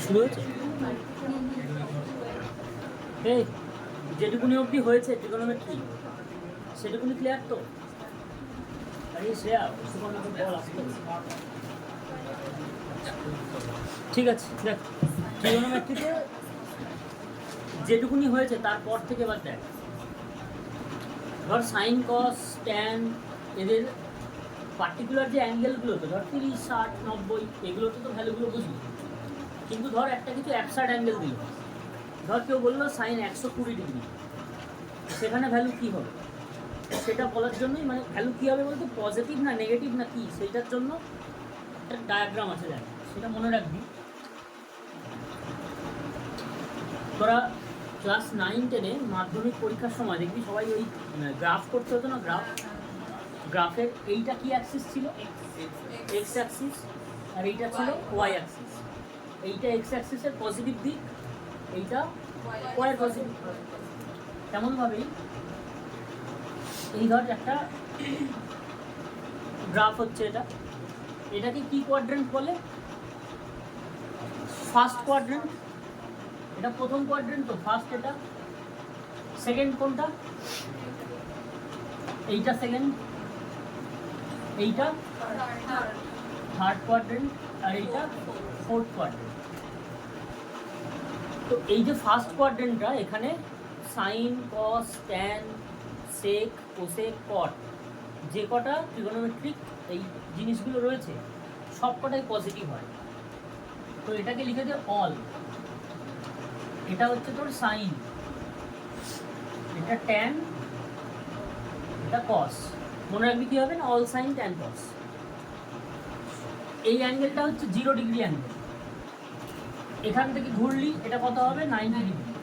শুরু হয়েছে এই যেটুকুনি অবধি হয়েছে ট্রিগোনোমেট্রি সেটুকুনি ক্লিয়ার তো? আরে শ্রেয়া সুবর্ণকে বল আসতে। ঠিক আছে, দেখ ট্রিগোনোমেট্রিতে যেটুকুনি হয়েছে তারপর থেকে এবার দেখ, ধর সাইন কস ট্যান এদের পার্টিকুলার যে অ্যাঙ্গেলগুলো তো ধর 30, 60, 90 এগুলোতে তো ভ্যালুগুলো বুঝলি, কিন্তু ধর একটা কিছু অ্যাবসার্ড অ্যাঙ্গেল দিল, ধর কেউ বললো সাইন 120 ডিগ্রি, সেখানে ভ্যালু কী হবে সেটা বলার জন্যই, মানে ভ্যালু কী হবে বলতে পজিটিভ না নেগেটিভ না কী সেইটার জন্য একটা ডায়াগ্রাম আছে, দেখ সেটা মনে রাখবি। তোরা ক্লাস 9, 10-এ মাধ্যমিক পরীক্ষার সময় দেখবি সবাই ওই গ্রাফ করতে হতো না, গ্রাফের এইটা কি অ্যাক্সিস ছিল? এক্স অ্যাক্সিস, আর এইটা ছিল ওয়াই অ্যাক্সিস। এইটা এক্স অ্যাক্সিসের পজিটিভ দিক, এইটা ওয়াই পজিটিভ। তেমনভাবেই এই ধর একটা গ্রাফ হচ্ছে, এটাকে কি কোয়াড্রেন্ট বলে? First quadrant. এটা প্রথম কোয়াড্রেন্ট তো ফার্স্ট, এটা সেকেন্ড কোনটা? এইটা সেকেন্ড, এইটা থার্ড কোয়াড্রেন্ট, আর এইটা ফোর্থ কোয়াড্রেন্ট। তো এই যে ফার্স্ট কোয়াড্রেন্টটা, এখানে sine cos tan sec cosec cot যে কটা ট্রিগোনোমেট্রিক এই জিনিসগুলো রয়েছে সব কটাই পজিটিভ হয়। তো এটাকে লিখে দে অল। এটা হচ্ছে তোর সাইন, এটা ট্যান, এটা কস। মনে রাখবি কী হবে না, অল সাইন ট্যান কস। এই অ্যাঙ্গেলটা হচ্ছে 0 ডিগ্রি অ্যাঙ্গেল। এখান থেকে ঘুরলি এটা কত হবে? 90 ডিগ্রি।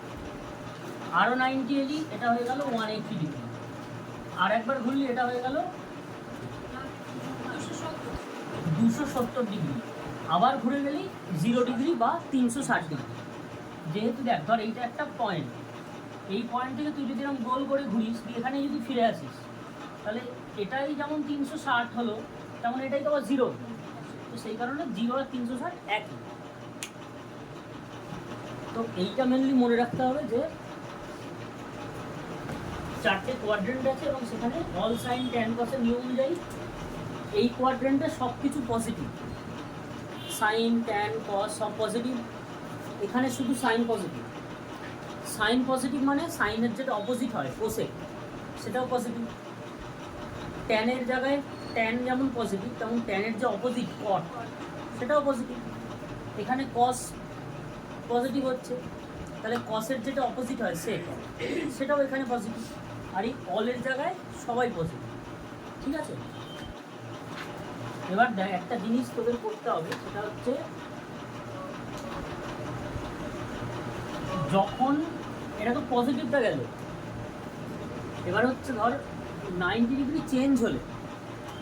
আরও 90 এলি এটা হয়ে গেল 180 ডিগ্রি। আর একবার ঘুরলি এটা হয়ে গেল 270 ডিগ্রি। আবার ঘুরে গেলি 0 ডিগ্রি বা 360 ডিগ্রি। যেহেতু দেখ ধর এইটা একটা পয়েন্ট, এই পয়েন্ট থেকে তুই যদি এরকম গোল করে ঘুরিস, তুই এখানে যদি ফিরে আসিস, তাহলে এটাই যেমন 360 হলো, তেমন এটাই তো আবার 0। তো সেই কারণে 0 আর 360 একই। তো এইটা মেনলি মনে রাখতে হবে যে 4টে কোয়াড্রেন্ট আছে এবং সেখানে অল সাইন ট্যান কসের নিয়ম অনুযায়ী এই কোয়াড্রেন্টে সব কিছু পজিটিভ, সাইন ট্যান কস সব পজিটিভ। এখানে শুধু সাইন পজিটিভ। সাইন পজিটিভ মানে সাইনের যেটা অপোজিট হয় কোসেক, সেটাও পজিটিভ। ট্যানের জায়গায় ট্যান যেমন পজিটিভ, তেমন ট্যানের যে অপোজিট কট সেটাও পজিটিভ। এখানে কস পজিটিভ হচ্ছে, তাহলে কসের যেটা অপোজিট হয় সেক, সেটাও এখানে পজিটিভ। আর এই অলের জায়গায় সবাই পজিটিভ। ঠিক আছে, এবার দেখ একটা জিনিস তোদের করতে হবে, সেটা হচ্ছে যখন এটা তো পজিটিভটা গেল, এবার হচ্ছে ধর 90 ডিগ্রি চেঞ্জ হলে,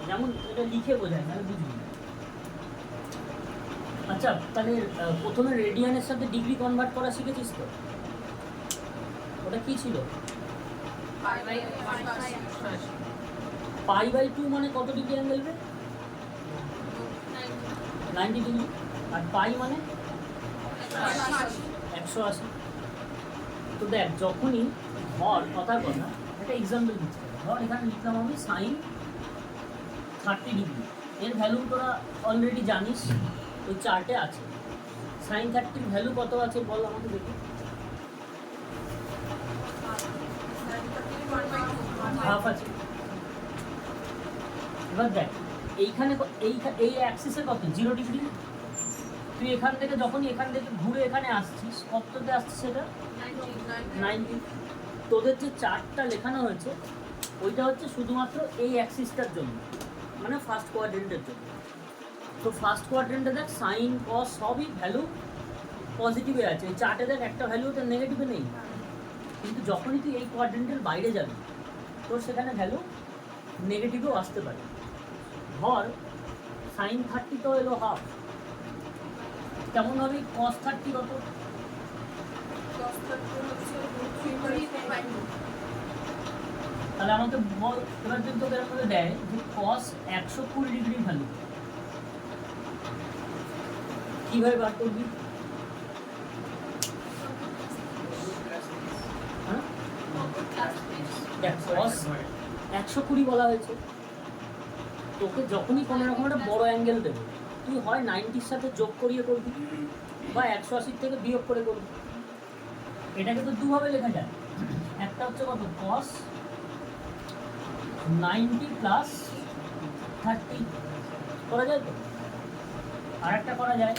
যেমন এটা লিখে বোঝায় তাহলে বুঝবি। আচ্ছা তাহলে প্রথমে রেডিয়ানের সাথে ডিগ্রি কনভার্ট করা শিখেছিস তো? ওটা কি ছিল? π/2 মানে কত ডিগ্রি অ্যাঙ্গেল রে? 90 ডিগ্রি। আর পাই মানে 180। তো দেখ যখনই ধর কথার কথা একটা এক্সাম্পল দিচ্ছি, ধর এখানে লিখলাম আমি সাইন 30 ডিগ্রি। এর ভ্যালু তোরা অলরেডি জানিস, ওই চার্টে আছে। সাইন 30 ভ্যালু কত আছে বল আমাকে দেখি। হাফ আছে। এবার দেখ এইখানে এই অ্যাক্সিসে কত? 0 ডিগ্রি। তুই এখান থেকে যখনই এখান থেকে ঘুরে এখানে আসছিস, কততে আসছিস সেটা 90। তোদের যে চার্টটা লেখানো হয়েছে ওইটা হচ্ছে শুধুমাত্র এই অ্যাক্সিসটার জন্য, মানে ফার্স্ট কোয়াড্রেন্টের জন্য। তো ফার্স্ট কোয়াড্রেন্টে দেখ সাইন কস সবই ভ্যালু পজিটিভে আছে। এই চার্টে দেখ একটা ভ্যালু তো নেগেটিভে নেই। কিন্তু যখনই তুই এই কোয়াড্রেন্টের বাইরে যাবি তোর সেখানে ভ্যালু নেগেটিভেও আসতে পারে। ধর সাইন 30 তো এলো হাফ, তেমনভাবে কস 30 কত? তাহলে আমাকে বল, এবার কিন্তু তোকে এরকম দেয় যে কস 120 ডিগ্রি ভ্যালু, কীভাবে বার করবি? হ্যাঁ দেখ কস 120 বলা হয়েছে, তোকে যখনই কোনো রকম একটা বড় অ্যাঙ্গেল দেবে তুই হয় 90-র সাথে যোগ করিয়ে করবি বা 180 থেকে বিয়োগ করে করবি। এটাকে তো দুভাবে লেখা যায়, একটা হচ্ছে কত কস 90 প্লাস 30 করা যায় তো, আর একটা করা যায়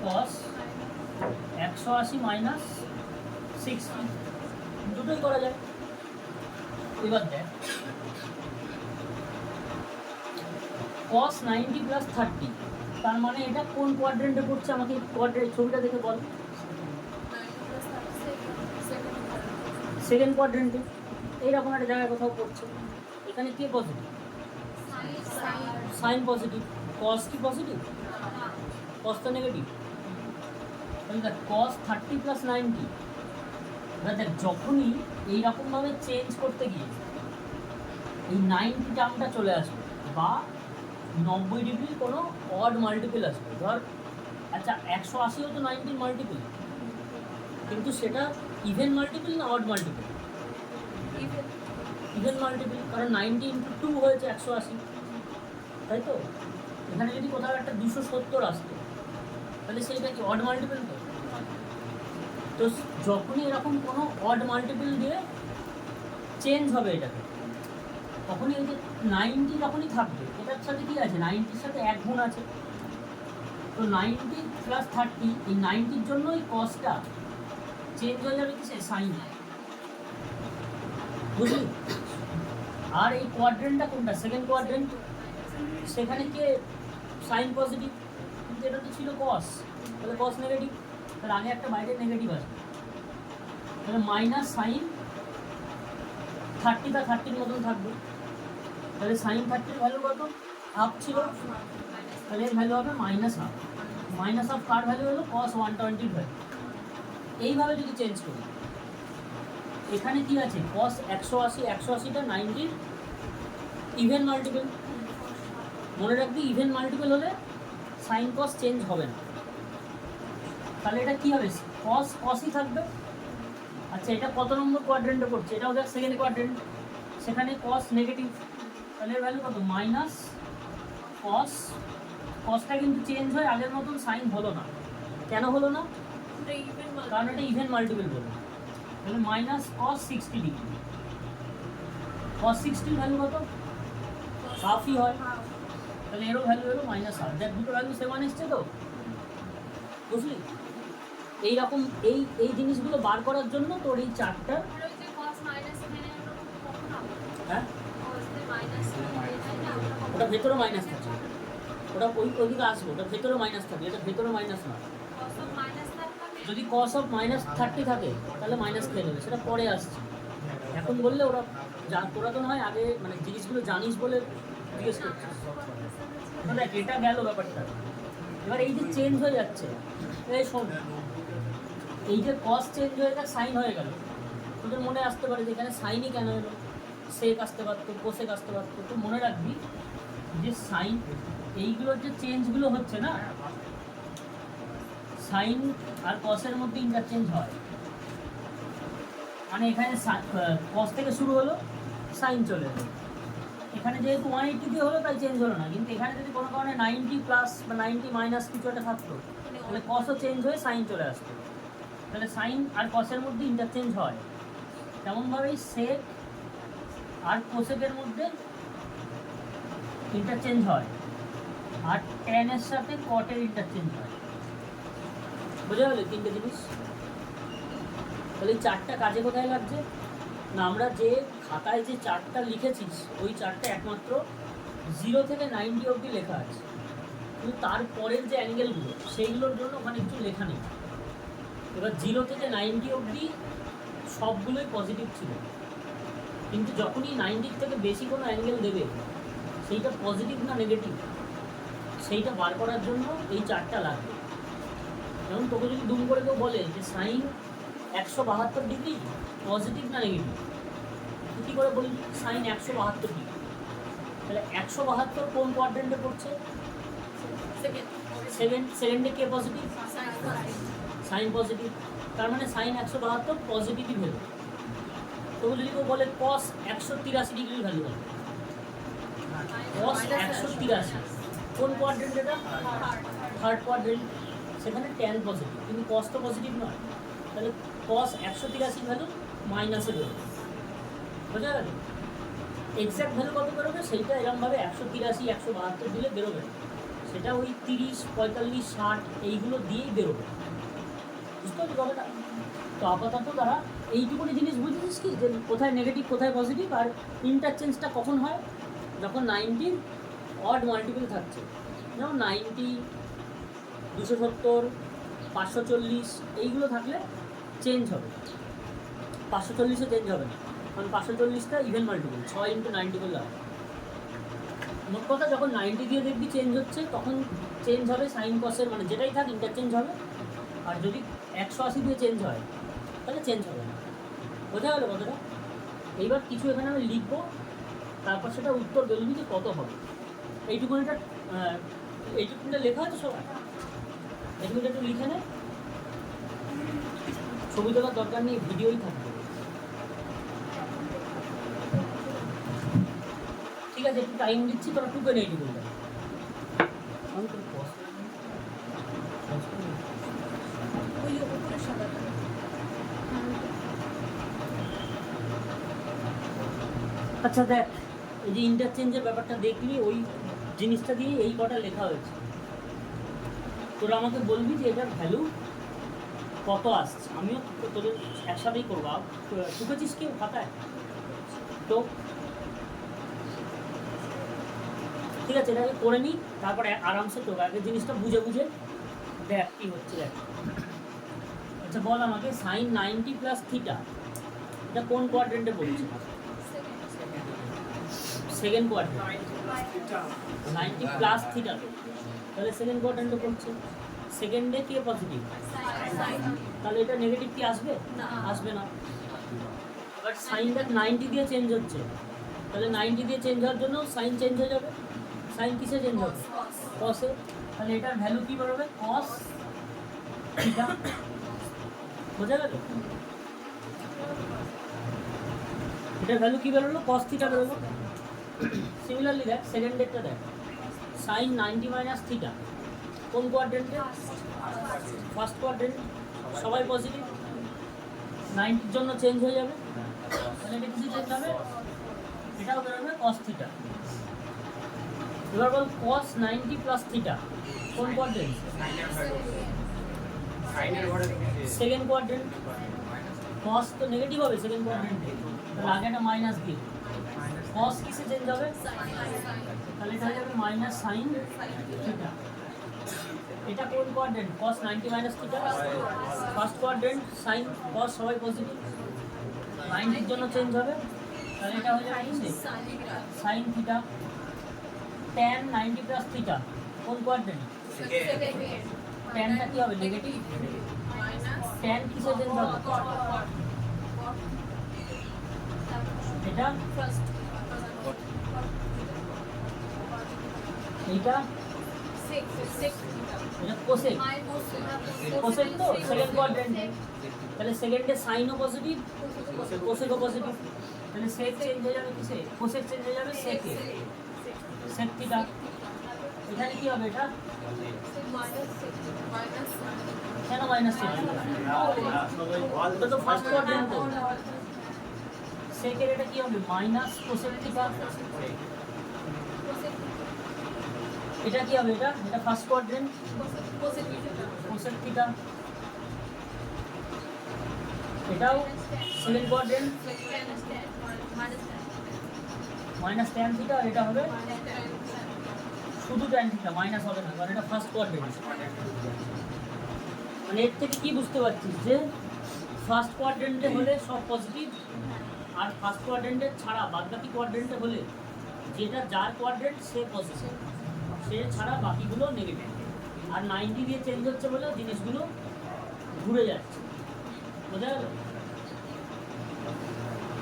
কস 180 মাইনাস 60, দুটোই করা যায়। এবার দেখ cos 90 প্লাস 30, তার মানে এটা কোন কোয়াড্রেন্টে পড়ছে আমাকে কোয়াড্রেন্ট ছবিটা দেখে বল। সেকেন্ড কোয়াড্রেন্টে এইরকম একটা জায়গায় কোথাও পড়ছে। এখানে কে পজিটিভ? Sine positive. কস কি পজিটিভ? কস তো নেগেটিভ। তাহলে দেখ cos 30 প্লাস 90, এবার দেখ যখনই এইরকমভাবে চেঞ্জ করতে গিয়ে এই 90 টার্মটা চলে আসবে বা 90 ডিগ্রির কোনো অড মাল্টিপল আসবে, ধর আচ্ছা 180ও তো 90 মাল্টিপল, কিন্তু সেটা ইভেন মাল্টিপল না অড মাল্টিপল? ইভেন মাল্টিপল, কারণ 90 ইন্টু 2 হয়েছে 180, তাই তো? এখানে যদি কোথাও একটা 270 আসতো তাহলে সেইটা কি অড মাল্টিপল? তো যখনই এরকম কোনো অড মাল্টিপল দিয়ে চেঞ্জ হবে এটাকে, তখনই এই যে 90 যখনই থাকবে এটার সাথে কি আছে, 90-র সাথে 1 গুণ আছে, তো 90 প্লাস 30, এই 90-র জন্য এই কসটা চেঞ্জ হয়ে যাবে কিসে, সাইনে, বুঝলি? আর এই কোয়াড্রেন্টটা কোনটা, সেকেন্ড কোয়াড্রেন্ট, সেখানে কে সাইন পজিটিভ, কিন্তু এটা তো ছিল কস, তাহলে কস নেগেটিভ, তাহলে আগে একটা বাইরে নেগেটিভ আসবে, তাহলে মাইনাস সাইন 30 বা 30-র মতন থাকবে। তাহলে সাইন 30-র ভ্যালু কত, হাফ ছিল, তাহলে এর ভ্যালু হবে মাইনাস হাফ। মাইনাস হাফ কার ভ্যালু হলো, কস 120 ভ্যালু। এইভাবে যদি চেঞ্জ করি, এখানে কি আছে কস 180, 180টা 90-র ইভেন মাল্টিপল, মনে রাখবি ইভেন মাল্টিপল হলে সাইন কস চেঞ্জ হবে না, তাহলে এটা কি হবে, কস কসই থাকবে। আচ্ছা এটা কত নম্বর কোয়াড্রেন্টে পড়ছে, এটা ওদের সেকেন্ড কোয়াড্রেন্ট, সেখানে কস নেগেটিভ, তাহলে এর ভ্যালু কত, মাইনাস কস, কসটা কিন্তু চেঞ্জ হয় আগের মতন, সাইন হলো না, কেন হলো না, কারণ এটা ইভেন মাল্টিপল বলে, তাহলে মাইনাস কস 60 ডিগ্রি, কস 60 ভ্যালু কত, হাফই হয়, তাহলে এরও ভ্যালু হলো মাইনাস হাফ। দেখ দুটো ভ্যালু সেমান এসছে তো, বুঝলি? এইরকম এই এই জিনিসগুলো বার করার জন্য তোর এই চারটা, হ্যাঁ ওটা ভেতরে মাইনাস থাকে, ওটা ওইদিকে আসবে, ওটা ভেতরে মাইনাস থাকে, এটা ভেতরে মাইনাস না। যদি কস অফ মাইনাস 30 থাকে তাহলে মাইনাস খেয়ে নেবে, সেটা পরে আসছে, এখন বললে ওরা তোরা তো নয় আগে মানে জিনিসগুলো জানিস বলে জিজ্ঞেস করছিস। দেখ এটা গেল ব্যাপারটা, এবার এই যে চেঞ্জ হয়ে যাচ্ছে, এই শোন, এই যে কস চেঞ্জ হয়ে গেল, সাইন হয়ে গেল, তোদের মনে আসতে পারে যে এখানে সাইনই কেন এলো, সেক আসতে পারতো, কোসেক আসতে পারতো, তো মনে রাখবি যে সাইন এইগুলোর যে চেঞ্জগুলো হচ্ছে না, সাইন আর কসের মধ্যে ইন্টারচেঞ্জ হয়, মানে এখানে কস থেকে শুরু হলো, সাইন চলে এলো, এখানে যেহেতু 180 দিয়ে হলো তাই চেঞ্জ হলো না, কিন্তু এখানে যদি কোনো কারণে 90 প্লাস বা 90 মাইনাস কিছু একটা থাকতো তাহলে কসও চেঞ্জ হয়ে সাইন চলে আসতো, তাহলে সাইন আর কসের মধ্যে ইন্টারচেঞ্জ হয়, তেমনভাবেই সেক আর কোসেকের মধ্যে ইন্টারচেঞ্জ হয়, আর ট্যানের সাথে কটের ইন্টারচেঞ্জ হয়, বুঝে গেল তিনটে জিনিস। তাহলে এই চারটা কাজে কোথায় লাগছে না, আমরা যে খাতায় যে চারটা লিখেছিস ওই চারটা একমাত্র 0 থেকে 90 অবধি লেখা আছে, কিন্তু তারপরের যে অ্যাঙ্গেলগুলো সেইগুলোর জন্য ওখানে কিছু লেখা নেই। এবার 0 থেকে 90 অবধি সবগুলোই পজিটিভ ছিল, কিন্তু যখনই 90 থেকে বেশি কোনো অ্যাঙ্গেল দেবে সেইটা পজিটিভ না নেগেটিভ সেইটা বার করার জন্য এই চারটা লাগবে। যেমন তোকে যদি দুম করে কেউ বলে যে সাইন 172 ডিগ্রি পজিটিভ না নেগেটিভ, তুই কী করে বলবি সাইন 172 ডিগ্রি, তাহলে 172 কোন কোয়াড্রেন্টে পড়ছে, সেকেন্ডে কে পজিটিভ, সাইন পজিটিভ, তার মানে সাইন 172 পজিটিভই ভ্যালু। তো যদি কেউ বলে কস 183 ডিগ্রির ভ্যালু হবে, কস 183 কোন কোয়াড্রেন্ট এটা? থার্ড কোয়াড্রেন্ট, সেখানে ট্যান পজিটিভ, কিন্তু কস তো পজিটিভ নয়, তাহলে কস 183 ভ্যালু মাইনাসে বেরোবে, বোঝা গেল? এক্স্যাক্ট ভ্যালু কত বেরোবে সেইটা এরকমভাবে 183 172 দিলে বেরোবে, সেটা ওই 30 45 60 এইগুলো দিয়েই বেরোবে, বুঝতে পারছি কথাটা? তো আপাতত তারা এইটুকুনি জিনিস বুঝেছিস কি, যে কোথায় নেগেটিভ কোথায় পজিটিভ, আর ইন্টারচেঞ্জটা কখন হয়, যখন 90 অড মাল্টিপল থাকছে, যেমন 90 270 540 এইগুলো থাকলে চেঞ্জ হবে, 540-এ চেঞ্জ হবে না, কারণ 540টা ইভেন মাল্টিপল, 6 × 90 করলে হবে। মোট কথা যখন 90 দিয়ে দেখবি চেঞ্জ হচ্ছে, তখন চেঞ্জ হবে সাইন কসের, মানে যেটাই থাক ইন্টারচেঞ্জ হবে, আর যদি 180 দিয়ে চেঞ্জ হয় তাহলে চেঞ্জ হবে না, বোঝা গেল কথাটা? এইবার কিছু এখানে আমি লিখবো, তারপর সেটা উত্তর বলবি যে কত হবে। এইটুকুনিটা লেখা আছে সবাই, এইটুকুনিটা একটু লিখে নে, ছবি তোলার দরকার নেই, ভিডিওই থাকবে, ঠিক আছে? একটু টাইম দিচ্ছি, তোরা টুকে নেই এইটুকুনিটা। আচ্ছা দেখ, এই যে ইন্টারচেঞ্জের ব্যাপারটা দেখলি, ওই জিনিসটা দিয়ে এই কটা লেখা হয়েছে, তোরা আমাকে বলবি যে এটার ভ্যালু কত আসছে, আমিও তোদের একসাথেই করবো। টুকেছিস কেউ খাতায়? তো ঠিক আছে, এটাকে করে নিই, তারপরে আরামসে তোকে আগে জিনিসটা বুঝে বুঝে দেখ কী হচ্ছে দেখ। আচ্ছা বল আমাকে, সাইন 90 + থিটা এটা কোন কোয়াড্রেন্টে বলছে? সেকেন্ড কোয়াড্রেন্ট, 90 + থিটা, তাহলে সেকেন্ড কোয়াড্রেন্টে পড়ছে, সেকেন্ডে কে পজিটিভ, তাহলে এটা নেগেটিভ কি আসবে? আসবে না। এবার সাইনটা 90 দিয়ে চেঞ্জ হচ্ছে, তাহলে 90 দিয়ে চেঞ্জ হওয়ার জন্য সাইন চেঞ্জ হয়ে যাবে, সাইন কিসে চেঞ্জ হবে? কসে, তাহলে এটার ভ্যালু কি বেরোবে? কস থিটা, বোঝা গেল? এটার ভ্যালু কি বেরোলো? কস থিটা বেরোলো। সিমিলারলি দেখ সেকেন্ডেরটা দেখ, সাইন 90 - থিটা কোন কোয়াড্রেন্টে? ফার্স্ট কোয়াড্রেন্ট, সবাই পজিটিভ, 90-র জন্য চেঞ্জ হয়ে যাবে, তাহলে এটা কিছু চেঞ্জ হবে, এটাও বেরোবে কস থিটা। এবার বল কস 90 + থিটা কোন কোয়াড্রেন্ট? সেকেন্ড কোয়াড্রেন্ট, কস তো নেগেটিভ হবে সেকেন্ড কোয়াড্রেন্টে, তাহলে আগে একটা মাইনাস দিই, কস কিসে চেঞ্জ হবে? তাহলে এটা হয়ে যাবে মাইনাস সাইন থিটা। এটা কোন কোয়াড্রেন্ট? কস 90 - থিটা, ফার্স্ট কোয়াড্রেন্ট, সাইন কস সবাই পজিটিভ, 90-র জন্য চেঞ্জ হবে, তাহলে এটা হয়ে যাবে সাইন থিটা। ট্যান 90 + থিটা কোন কোয়াড্রেন্ট? ট্যানটা কি হবে? নেগেটিভ, ট্যান কিসে চেঞ্জ হবে? এটা এইটা এটা কোসেক, কোসেক তো সেকেন্ড কোয়াড্রেন্টে, তাহলে সেকেন্ডে সাইনও পজিটিভ কোসেকও পজিটিভ, তাহলে সেক চেঞ্জ হয়ে যাবে কিসে? কোসেক চেঞ্জ হয়ে যাবে সেকে, সেক থিটা। এখানে কি হবে? এটা কেন মাইনাস থিটা? এটা তো ফার্স্ট কোয়াড্রেন্ট, তো সেকের এটা কি হবে? Minus cosec theta. এটা কি হবে? এটা ফার্স্ট কোয়াড্রেন্ট, কোসেক থিটা। এটাও second quadrant, minus tan theta, আর এটা হবে শুধু ট্যান থিটা, মাইনাস হবে না, কারণ এটা ফার্স্ট কোয়াড্রেন্ট। মানে এর থেকে কি বুঝতে পারছিস যে ফার্স্ট কোয়াড্রেন্টে হলে সব পজিটিভ, আর ফার্স্ট কোয়াড্রেন্টের ছাড়া বাদবাকি কোয়াড্রেন্টে হলে যেটা যার কোয়াড্রেন্ট সে পজিটিভ, সে ছাড়া বাকিগুলো নেগেটিভ, আর 90 দিয়ে চেঞ্জ হচ্ছে বলে জিনিসগুলো ঘুরে যাচ্ছে, বোঝা গেল?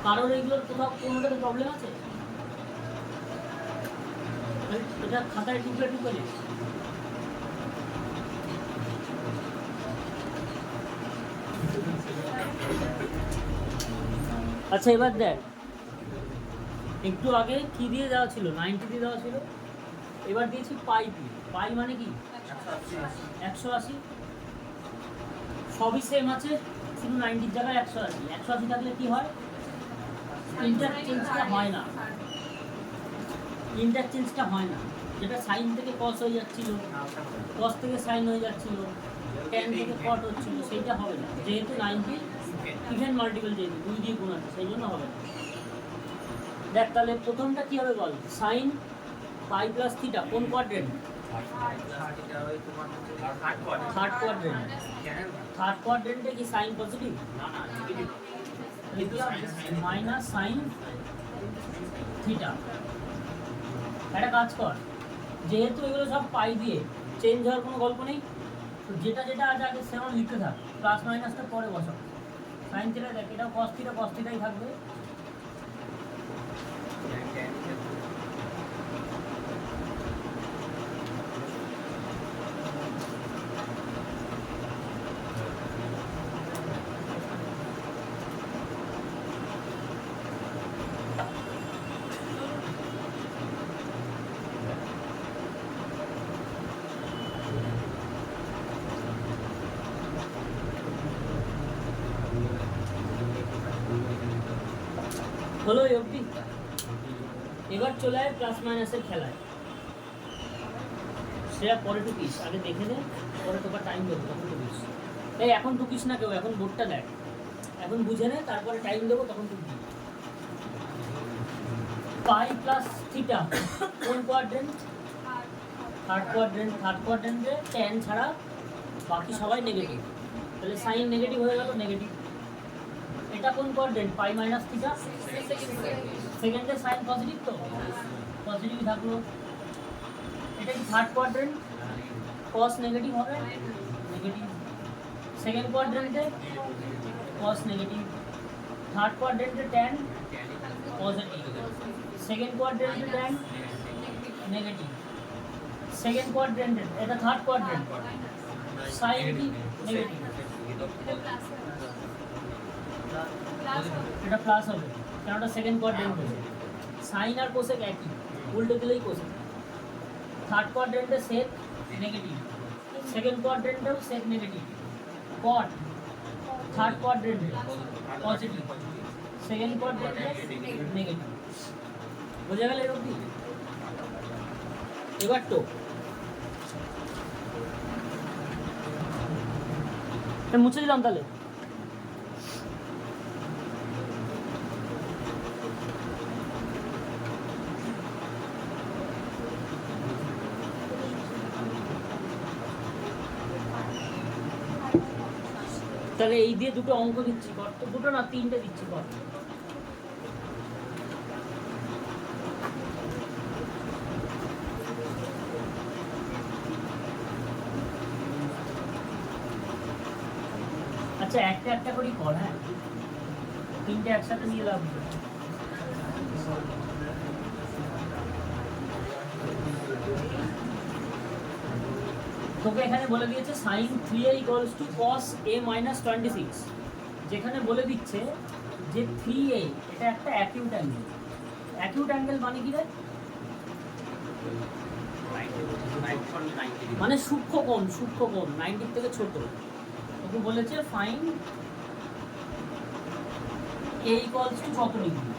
কারোর এইগুলোর কোথাও কোনোটাতে প্রবলেম আছে? এটা খাতায় টুকরে টুকরে আচ্ছা এবার দেখ, একটু আগে কি দিয়ে দেওয়া ছিল, 90 দিয়ে দেওয়া ছিল, এবার দিয়েছি পাই দিয়ে। পাই মানে কি 180, সবই সেম আছে, শুধু 90 জায়গায় 180। 180 থাকলে কি হয়, ইন্টারচেঞ্জটা হয় না, ইন্টারচেঞ্জটা হয় না। যেটা সাইন থেকে কস হয়ে যাচ্ছিল, কস থেকে সাইন হয়ে যাচ্ছিল, ট্যান থেকে কট হচ্ছিল, সেইটা হবে না, যেহেতু 90 ইভেন মাল্টিপল, যেহেতু 2 দিয়ে গুণ আছে, সেই জন্য হবে না। দেখ তাহলে প্রথমটা কি হবে বল, সাইন পাই প্লাস থিটা কোন কোয়াড্রেন্ট, থার্ড কোয়াড্রেন্ট। থার্ড কোয়াড্রেন্টে কি sine positive, minus sine theta. একটা কাজ কর, যেহেতু এগুলো সব পাই দিয়ে চেঞ্জ হওয়ার কোনো গল্প নেই, তো যেটা যেটা আছে আগে সেমন লিখতে থাক, প্লাস মাইনাসটা পরে বসাও। সাইন থিটা দেখ, এটা কস থিটা, কস থিটাই থাকবে। হলো এই অবধি। এবার চলে আয় প্লাস মাইনাসের খেলায়, সেটা পরে টুকিস, আগে দেখে নে, পরে তোকে টাইম দেবো তখন টুকিস। এই এখন টুকিস না কেউ, এখন বোর্ডটা দেখ, এখন বুঝে নে, তারপরে টাইম দেবো তখন টুকবি। পাই প্লাস থিটা কোন কোয়াড্রেন্ট, থার্ড কোয়াড্রেন্ট। থার্ড কোয়াড্রেন্টে ট্যান ছাড়া বাকি সবাই নেগেটিভ, তাহলে সাইন নেগেটিভ হয়ে গেল, নেগেটিভ। এটা কোন কোয়াড্রেন্ট, পাই মাইনাস থিটা, সেকেন্ডে সাইন পজিটিভ, তো পজিটিভ থাকলো। এটা কি থার্ড কোয়াড্রেন্ট, কস নেগেটিভ হবে, নেগেটিভ। সেকেন্ড কোয়াড্রেন্টে কস নেগেটিভ, থার্ড কোয়াড্রেন্টে ট্যান পজিটিভ, সেকেন্ড কোয়াড্রেন্টে ট্যান নেগেটিভ। সেকেন্ড কোয়াড্রেন্টে, এটা থার্ড কোয়াড্রেন্ট, সাইন কি নেগেটিভ, এটা প্লাস হবে, কারণ ওটা সেকেন্ড কোয়াড্রেন্ট হবে। সাইন আর কোসেক একই, উল্টে দিলেই কোসেক। থার্ড কোয়াড্রেন্টে সেক নেগেটিভ, সেকেন্ড কোয়াড্রেন্টেও সেক নেগেটিভ। কট থার্ড কোয়াড্রেন্টে পজিটিভ, সেকেন্ড কোয়াড্রেন্টে নেগেটিভ। বোঝা গেল এরকম? এবার তো মুছে দিলাম তাহলে। তাহলে এই দিয়ে দুটো অঙ্ক দিচ্ছি কর, তো দুটো না তিনটে দিচ্ছি কর। আচ্ছা একটা একটা করেই কর, হ্যাঁ তিনটে একসাথে নিয়ে লাভ নেই। তোকে এখানে বলে দিয়েছে sine 3a equals to cos a minus 26, যেখানে বলে দিচ্ছে যে 3a এটা একটা অ্যাকিউট অ্যাঙ্গেল। অ্যাকিউট অ্যাঙ্গেল মানে কি রে, মানে সূক্ষ্ম কোণ, সূক্ষ্ম কোণ 90 থেকে ছোট। তোকে বলেছে ফাইন a ইকুয়ালস টু কত ডিগ্রি।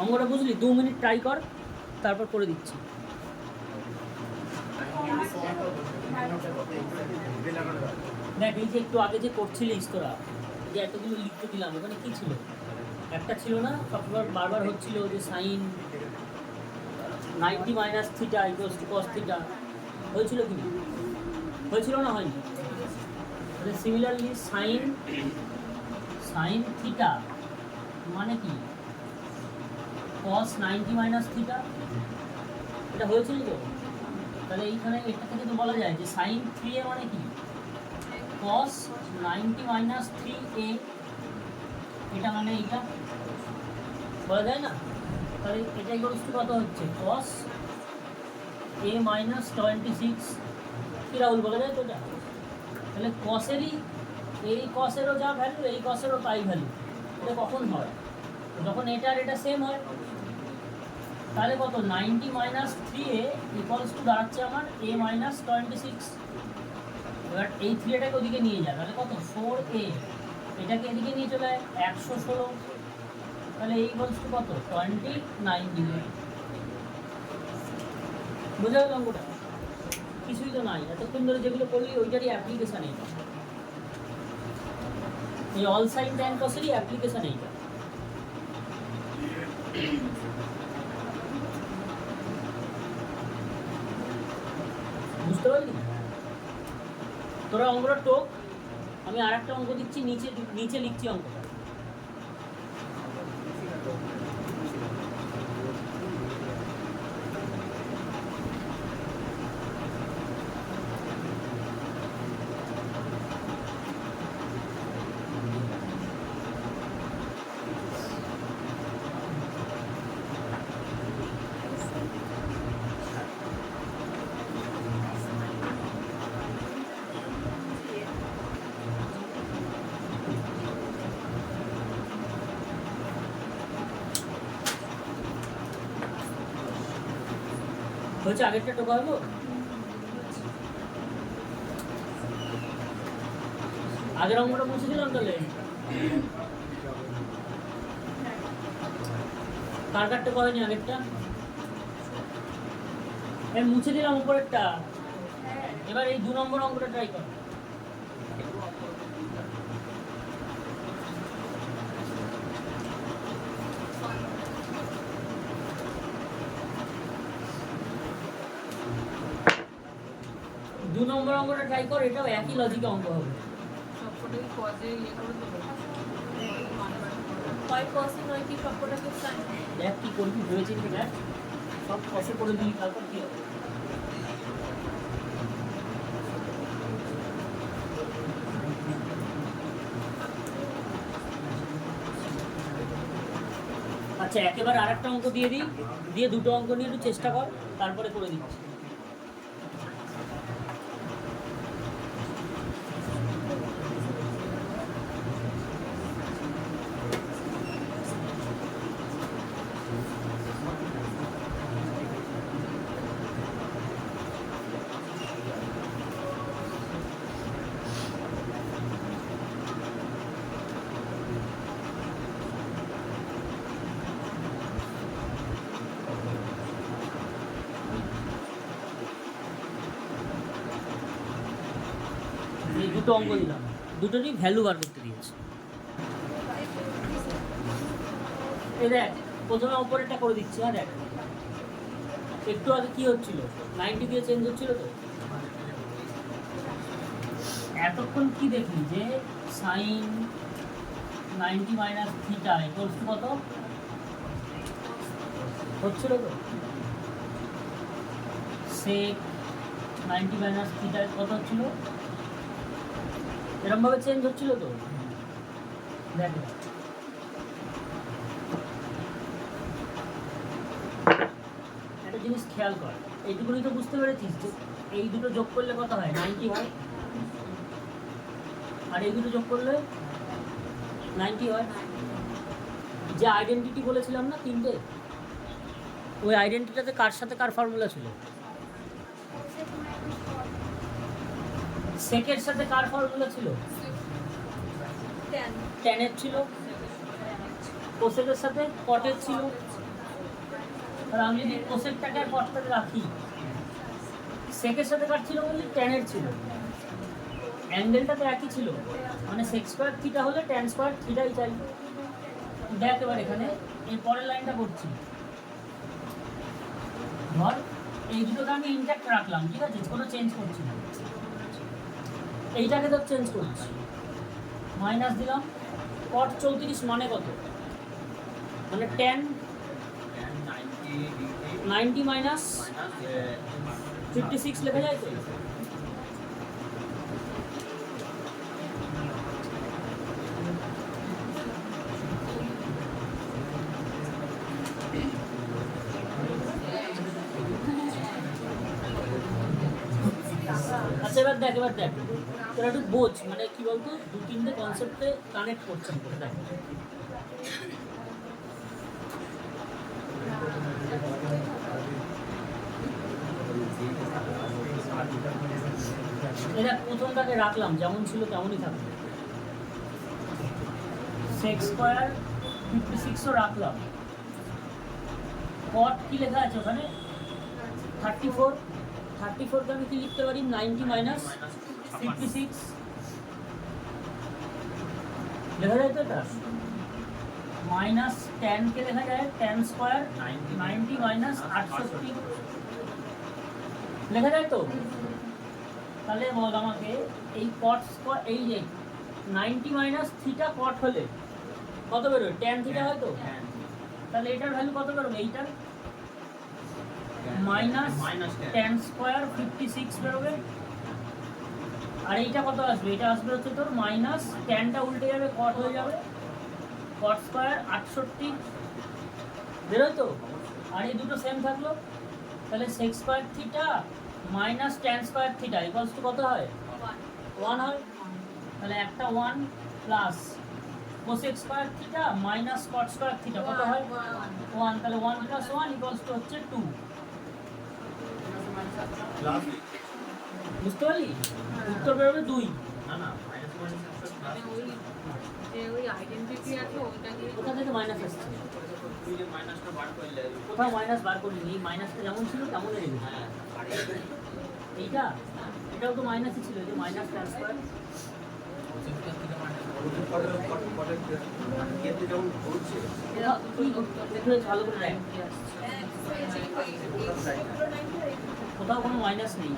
অঙ্কটা বুঝলি? 2 মিনিট ট্রাই কর, তারপর করে দিচ্ছি। দেখ এই যে একটু আগে যে করছিলিস তোরা, যে এতগুলো লিখতে দিলাম, ওখানে কি ছিল? একটা ছিল না, সবসময় বারবার হচ্ছিল যে sine 90 minus theta equals to cos theta. হয়েছিল কি না? হয়েছিল না, হয়নি? তাহলে সিমিলারলি সাইন থিটা মানে কি কস 90 মাইনাস থিটা, এটা হয়েছিল তো। তাহলে এইখানে এটা থেকে তো বলা যায় যে সাইন 3a মানে কি কস 90 মাইনাস 3a, এটা মানে এইটা বলা যায় না? তাহলে এটাই ইকুয়ালস টু কত হচ্ছে কস a মাইনাস 26, কি রাহুল বলা যায় তো এটা? তাহলে কসেরই এই কসেরও যা ভ্যালু এই কসেরও তাই ভ্যালু। এটা কখন হয়? যখন এটা আর এটা সেম হয়। তাহলে কত 90 মাইনাস 3a ইকুয়ালস টু দাঁড়াচ্ছে আমার a মাইনাস 26। এবার এই 3aটাকে ওদিকে নিয়ে যায়, তাহলে কত 4a, এটাকে এদিকে নিয়ে চলে 116, তাহলে এই ইকুয়ালস টু কত 29 ডিগ্রি। বোঝা গেল অঙ্কটা? কিছুই তো নাই, এতক্ষণ ধরে যেগুলো করলি ওইটারই অ্যাপ্লিকেশান এইটা, এই অল সাইন ট্যান কসেরই অ্যাপ্লিকেশান এইটা। বুঝতে পারলি? তোরা অঙ্কটা টোক, আমি আর একটা অঙ্ক দিচ্ছি, নিচে নিচে লিখছি অঙ্কটা। হয়েছে, আগেরটা টোকা হলো। আগের অঙ্কটা মুছে দিলাম, তাহলে কার কার টোকা হয়নি আগেরটা? মুছে দিলাম উপরেরটা। এবার এই 2 নম্বর অঙ্কটা ট্রাই কর। দু নম্বর অঙ্কটা ট্রাই কর, এটাও একই লজিকে অঙ্ক হবে। সবকটাই কজে ইয়ে করে দেবো। কয় কসে নয় কি সবকটাকে সাইন। দেখ কি করবি ভেবেছিস কি দেখ, সব কষে করে দিই, তারপর কি হবে? আচ্ছা, একেবারে আরেকটা অঙ্ক দিয়ে দিই, দিয়ে দুটো অঙ্ক নিয়ে একটু চেষ্টা কর, তারপরে করে দিচ্ছি। এই দুটো অঙ্ক দিলাম, দুটোরই ভ্যালু বার করতে দিয়েছে। এই দেখ, প্রথমে ওপরেরটা করে দিচ্ছি। হ্যাঁ দেখ, একটু আগে কি হচ্ছিল, 90 দিয়ে চেঞ্জ হচ্ছিল তো। এতক্ষণ কি দেখলি যে sine 90 minus theta equals to কত হচ্ছিল তো, সেক 90 মাইনাস থিটা কত হচ্ছিল, এরকমভাবে চেঞ্জ হচ্ছিল তো। দেখ একটা জিনিস খেয়াল কর, এইটুকুনি তো বুঝতে পেরেছিস যে এই দুটো যোগ করলে কত হয়, 90 হয়, আর এই দুটো যোগ করলে 90 হয়। যে আইডেন্টিটি বলেছিলাম না তিনটে, ওই আইডেন্টিটিতে কার সাথে কার ফর্মুলা ছিল? সেকের সাথে কার ফর্মুলা ছিল? ট্যানের ছিল। কোসেকের সাথে কটের ছিল। আর আমি যদি কোসেকটাকে আর কটটাকে রাখি, সেকের সাথে কার ছিল বললি? ট্যানের ছিল। অ্যাঙ্গেলটা তো একই ছিল, মানে সেক স্কোয়ার থিটা হলে ট্যান স্কোয়ার থিটাই চাই। দেখ এবার এখানে এই পরের লাইনটা করছি, ধর এই দুটোকে আমি ইনট্যাক্ট রাখলাম, ঠিক আছে, কোনো চেঞ্জ করছি না। এইটাকে তো চেঞ্জ করছি, মাইনাস দিলাম। কট 34 মানে কত, মানে ট্যান 90 মাইনাস 56 লেখা যায় তো। আচ্ছা এবার দেখ তোরা একটু বোঝ, মানে কি বলতো, দু তিনটে কনসেপ্টে কানেক্ট করছেন করে দেখ। এটা প্রথমটাকে রাখলাম যেমন ছিল তেমনই থাকবে, সেক্স স্কোয়ার 56ও রাখলাম। কট কি লেখা আছে ওখানে 34, 34কে আমি কি লিখতে পারি 90 মাইনাস 56 লেখা যায় তো, এটা মাইনাস 10 কে লেখা যায় 10 স্কোয়ার 90 মাইনাস 68 লেখা যায় তো। তাহলে বল আমাকে এই কট স্কোয়ার, এই যে 90 মাইনাস থিটা কট হলে কত বেরোবে, tan থিটা হয় তো। তাহলে এটার ভ্যালু কত বেরোবে, এইটার মাইনাস tan স্কোয়ার 56 বেরোবে। আর এইটা কত আসবে, এটা আসবে হচ্ছে তোর মাইনাস ট্যানটা উল্টে যাবে, কট হয়ে যাবে, কট স্কোয়ার 68 বেরোয় তো। আর এই দুটো সেম থাকলো, তাহলে sex square theta minus tan square theta equals to কত হয়, 1 হয়। তাহলে একটা 1 plus cosec square theta minus cot square theta কত হয় 1, তাহলে 1 প্লাস 1 ইকুয়ালস টু হচ্ছে 2। বুঝতে পারলি, উত্তর বেরোবে 2। মানে ওই যে ওই আইডেন্টিটি আছে ওইটাকে কোথা থেকে মাইনাস আসছে, কোথাও মাইনাস বার করিনি, এই মাইনাসটা যেমন ছিল তেমনই রেখেছি। এইটা এটাও তো মাইনাসই ছিল, যে মাইনাস ট্রান্সফার। ভালো করে দেখ, কোথাও কোনো মাইনাস নেই।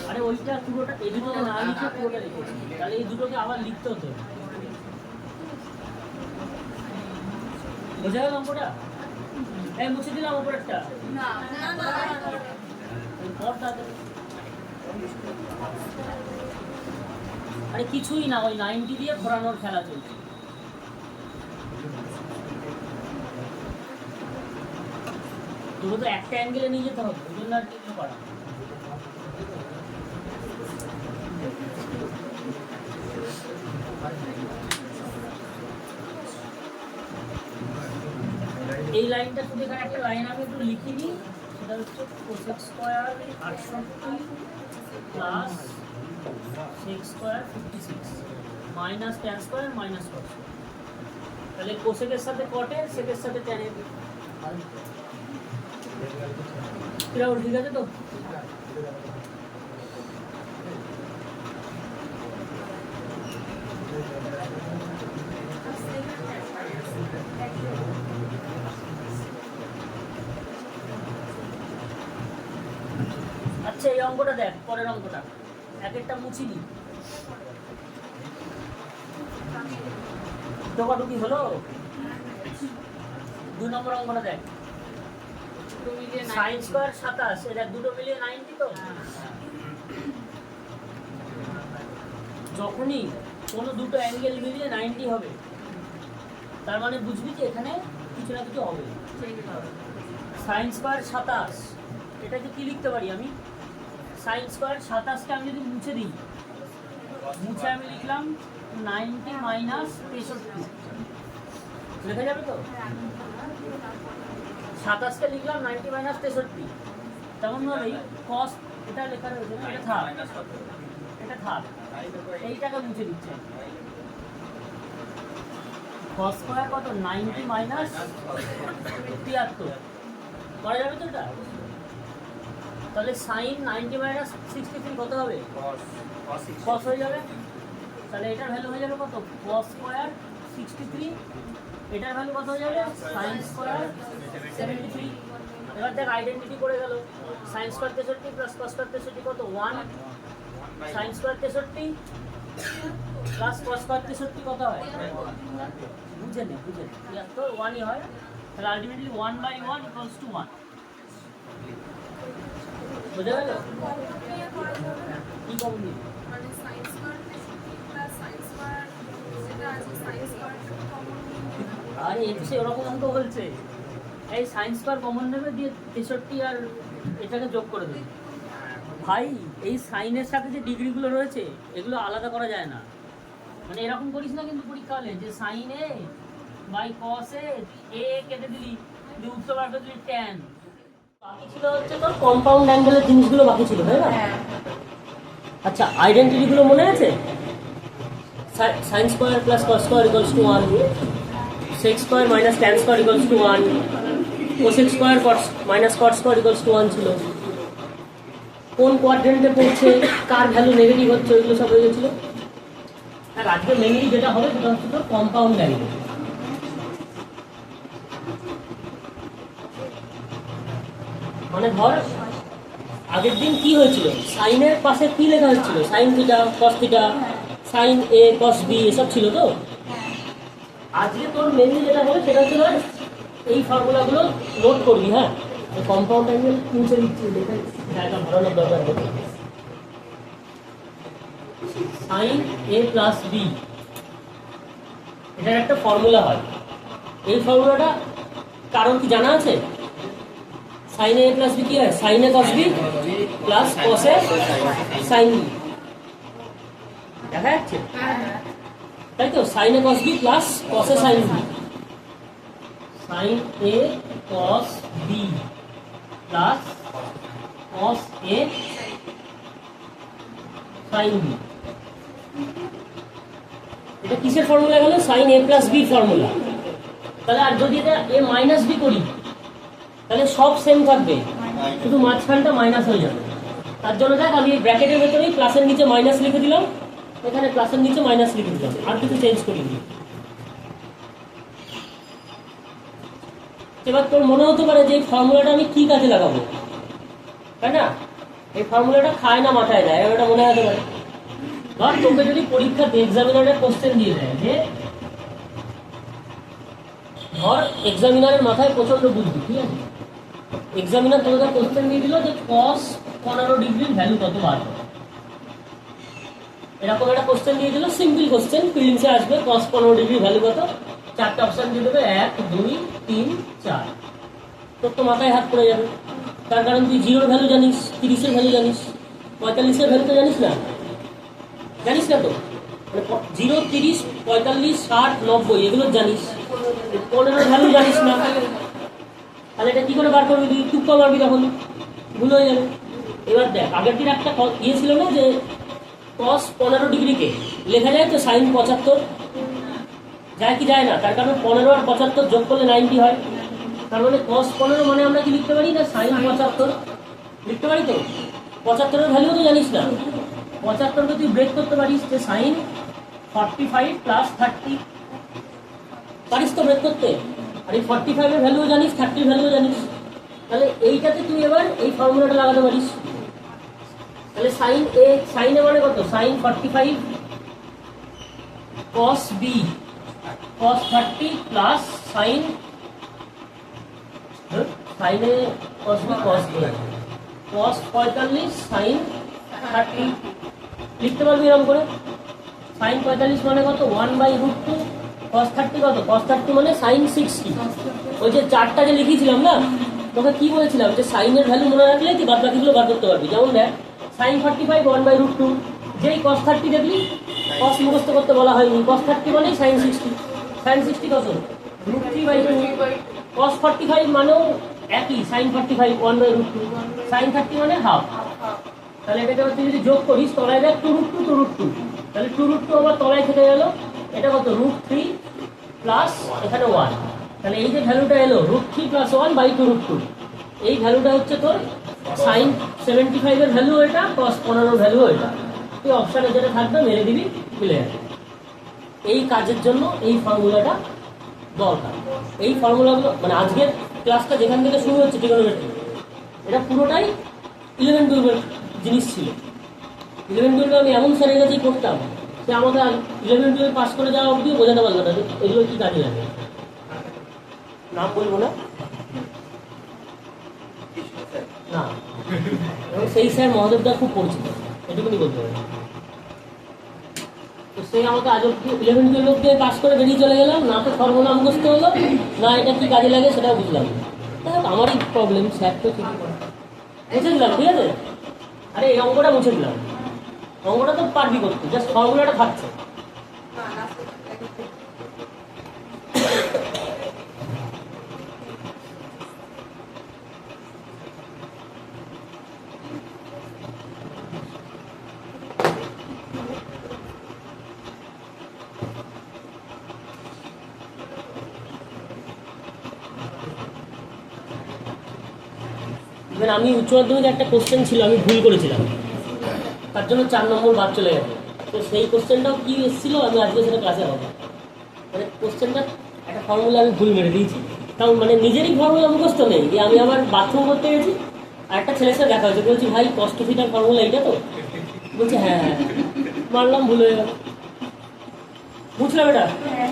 আরে ওইটা পুরোটা, এই দুটোকে না লিখে পুরোটা লিখেছি, তাহলে এই দুটোকে আবার লিখতে হতো। বোঝা গেল অঙ্কটা? এই মুছে দিলাম ওপরেরটা। আরে কিছুই না, ওই 90 দিয়ে ঘোরানোর খেলা চলছে। তোকে তো একটা অ্যাঙ্গেলে নিয়ে যেতে হবে, ওই জন্য আর কিছু করা। এই লাইনটা শুধু এখানে একটা লাইন আমি একটু লিখে দিই, সেটা হচ্ছে cosec square 68 plus sec square 56 minus tan square minus cot square. তাহলে কোসেকের সাথে কটের, সেকের সাথে ট্যানের। ঠিক আছে তো? আচ্ছা এই অঙ্কটা দেখ, পরের অঙ্কটা এক একটা মুছি দিই। টোকাটুকি হলো। 2 নম্বর অঙ্কটা দেখ, সাইন স্কোয়ার 27, এটা দুটো মিলিয়ে 90 তো। যখনই কোনো দুটো অ্যাঙ্গেল মিলিয়ে 90 হবে, তার মানে বুঝবি যে এখানে কিছু না কিছু হবে। সাইন স্কোয়ার 27, এটাকে কি লিখতে পারি আমি, সাইন স্কোয়ার 27কে আমি যদি মুছে দিই, মুছে আমি লিখলাম 90 মাইনাস 63 লেখা যাবে তো। 27কে লিখলাম 90 মাইনাস 63, তেমনভাবেই কস এটা লেখা রয়েছে, এটা থাক, এটা থাক, এইটাকে মুছে দিচ্ছে। কস স্কোয়ার কত 90 মাইনাস 73 করা যাবে তো এটা। তাহলে সাইন 90 মাইনাস 63 কত হবে, কস হয়ে যাবে। তাহলে এটার ভ্যালু হয়ে যাবে কত, কস স্কোয়ার 63, এটার ভ্যালু কত হয়ে যাবে সাইন স্কোয়ার 73। এবার দেখ আইডেন্টিটি করে গেল, sine square 63 plus cos square 63 কত 1, sine square 63 plus cos square 63 কত হয়, বুঝে নে 1ই হয়। তাহলে আলটিমেটলি 1/1 ইকুয়ালস টু 1। বুঝে গেল কি কমন দিই, মানে sine square plus sine square যেটা আছে সাইন স্কয়ার কমন। আরে এসে ওরকম অঙ্ক বলছে, এই সাইন স্কোয়ার কমন নেবে দিয়ে 63 আর এটাকে যোগ করে দেবে। ভাই এই সাইনের সাথে যে ডিগ্রিগুলো রয়েছে এগুলো আলাদা করা যায় না, মানে এরকম করিস না কিন্তু পরীক্ষা হলে যে সাইন এ বাই কস এ কেটে দিলি, দিয়ে উত্তর বার করে দিলি ট্যান। বাকি ছিল হচ্ছে তোর কম্পাউন্ড অ্যাঙ্গেলের জিনিসগুলো বাকি ছিল, তাই না? আচ্ছা, আইডেন্টিটিগুলো মনে আছে? Sine square plus cos square equals to 1, sec square minus tan square equals to 1, cosec square minus cot square equals to 1 ছিল। কোন কোয়াড্রেন্টে পড়ছে, কার ভ্যালু নেগেটিভ হচ্ছে, ওইগুলো সব হয়ে গেছিল। আর আজকে মেনলি যেটা হবে সেটা হচ্ছে তোর কম্পাউন্ড অ্যাঙ্গেল। মানে ধর আগের দিন কি হয়েছিল, সাইনের পাশে কি লেখা হচ্ছিল, sine theta, cos theta, sine A cos B, এসব ছিল তো। আজকে তোর মেনলি যেটা হবে সেটা হচ্ছে ধর এই ফর্মুলাগুলো নোট করবি। হ্যাঁ, কম্পাউন্ড অ্যাঙ্গেল মুছে দিচ্ছি, জায়গা ভালোর দরকার হবে। সাইন এ প্লাস বি, এটার একটা ফর্মুলা হয়। এই ফর্মুলাটা কারণ কি জানা আছে? সাইন এ প্লাস বি কি হয়? Sign A cos B plus cos A sine B, দেখা যাচ্ছে তাই তো? Sign A cos B plus cos A sine B, sine A cos B plus cos A sine B. এটা কিসের formula গেল? Sign A plus B formula. তাহলে আর যদি এটা এ মাইনাস বি করি তাহলে সব সেম থাকবে, শুধু মাঝখানটা মাইনাস হয়ে যাবে। তার জন্য দেখ আমি এই ব্র্যাকেটের ভেতরেই প্লাসের নিচে মাইনাস লিখে দিলাম, এখানে প্লাসের নিচে মাইনাস লিখে দিলাম, আর কিছু চেঞ্জ করিনি। এবার তোর মনে হতে পারে যে এই ফর্মুলাটা আমি কি কাজে লাগাবো, তাই না? এই ফর্মুলাটা খায় না মাথায় দেয়, এটা মনে হতে পারে। ধর তোকে যদি পরীক্ষাতে এক্সামিনারের কোশ্চেন দিয়ে দেয় যে, ধর এক্সামিনারের মাথায় প্রচন্ড বুদ্ধি, ঠিক আছে? এক্সামিনার তোকে কোশ্চেন দিয়ে দিল যে কস 15 ডিগ্রির ভ্যালু কত বার হবে। এরকম একটা কোশ্চেন দিয়ে দিল, সিম্পল কোশ্চেন, প্রিলিমসে আসবে, কস 15 ডিগ্রির ভ্যালু কত, 4টা অপশন দিয়ে দেবে, 1 2 3 4। তোর তো মাথায় হাত পড়ে যাবে, তার কারণ তুই 0 ভ্যালু জানিস, 30-এর ভ্যালু জানিস, 45-এর ভ্যালু তো জানিস না, জানিস না তো? মানে 0 30 45 60 90 এগুলো জানিস, 15-এর ভ্যালু জানিস না। তাহলে এটা কি করে বার করবি? তুই টুক্কা মারবি, তখন ভুল হয়ে যাবে। এবার দেখ আগের দিন একটা ইয়ে ছিল না যে কস 15 ডিগ্রিকে লেখা যায় তো সাইন 75, যায় কি যায় না? তার কারণ 15 আর 75 যোগ করলে 90 হয়। তার মানে কস 15 মানে আমরা কি লিখতে পারি না, সাইন 75 লিখতে পারি তো। 75-এর ভ্যালু তো জানিস না, 75কে তুই ব্রেক করতে পারিস যে সাইন 45 প্লাস 30, পারিস তো ব্রেক করতে। আর এই 45-এর ভ্যালুও জানিস, 30-এর ভ্যালুও জানিস, তাহলে এইটাতে তুই এবার এই ফর্মুলাটা লাগাতে পারিস। তাহলে সাইন এ, সাইন এ মানে কত? Sign 45 cos B cos 30 plus sign sign A cos B cos B cos 45 sign 30 লিখতে পারবি এরকম করে। সাইন 45 মানে কত? 1/√2। কস 30 কত? কস 30 মানে সাইন 60। ওই যে চারটা যে লিখেছিলাম না, তোকে কি বলেছিলাম যে সাইনের ভ্যালু মনে রাখলে তুই বাদ বাকিগুলো বার করতে পারবি। যেমন দেখ সাইন 45 1/√2, যেই কস 30 দেখলি, কস মুখস্থ করতে বলা হয়নি, কস 30 মানে সাইন 60, সাইন 60 কত? √3/2। কস 45 মানেও একই, সাইন 45 1/√2, সাইন 30 মানে হাফ। তাহলে এটাকে তুই যদি যোগ করিস, তলায় দেখ 2√2, তাহলে 2√2 আবার তলায় থেকে গেল, এটা কত? √3 প্লাস এখানে 1। তাহলে এই যে ভ্যালুটা এলো √3 প্লাস 1/2√2, এই ভ্যালুটা হচ্ছে তোর সাইন 75-এর ভ্যালু, এটা কস 15-এর ভ্যালু এটা। তুই অপশানে যেটা থাকবে মেরে দিবি, মিলে যাবে। এই কাজের জন্য এই ফর্মুলাটা দরকার। এই ফর্মুলাগুলো মানে আজকের ক্লাসটা যেখান থেকে শুরু হচ্ছে ট্রিগোনোমেট্রি, এটা পুরোটাই 11-12-এর জিনিস ছিল। 11-12 আমি এমন স্যারের কাছেই করতাম, সে আমাকে 11-12 পাস করে যাওয়া অবধি বোঝাতে পারলো না এগুলো কি কাজে লাগে। নাম বলবো না, না, সেই স্যার মহাদেবদা খুব পরিচিত, এটুকুনি বলতে পারি। তো সেই আমাকে আজ অব্দি 11-12 অব্দি পাস করে বেরিয়ে চলে গেলাম, না তো ফর্মুলা মুখস্থ হলো, না এটা কি কাজে লাগে সেটাও বুঝলাম। আমারই প্রবলেম, স্যার তো ঠিকই করে বুঝে দিলাম, ঠিক আছে। আরে এই অঙ্কটা মুছে দিলাম, অঙ্কটা তো পারবি করতে, জাস্ট ফর্মুলাটা থাকছে। না লাস্টে এবার আমি উচ্চ মাধ্যমিকে একটা কোশ্চেন ছিল, আমি ভুল করেছিলাম, তার জন্য 4 নম্বর বাদ চলে গেছে। তো সেই কোশ্চেনটাও কি এসেছিল, আমি আজকে সেটা ক্লাসে হবে, মানে কোশ্চেনটা একটা ফর্মুলা আমি ভুল মেরে দিয়েছি, কারণ মানে নিজেরই ফর্মুলা মুখস্থ নেই, যে আমি আবার বাথরুম করতে গেছি আর একটা ছেলের সাথে দেখা হয়েছে, বলছি ভাই কষ্ট থিটার ফর্মুলা এইটা তো, বলছে হ্যাঁ হ্যাঁ, মারলাম ভুল হয়ে গেল, বুঝলাম এটা। হ্যাঁ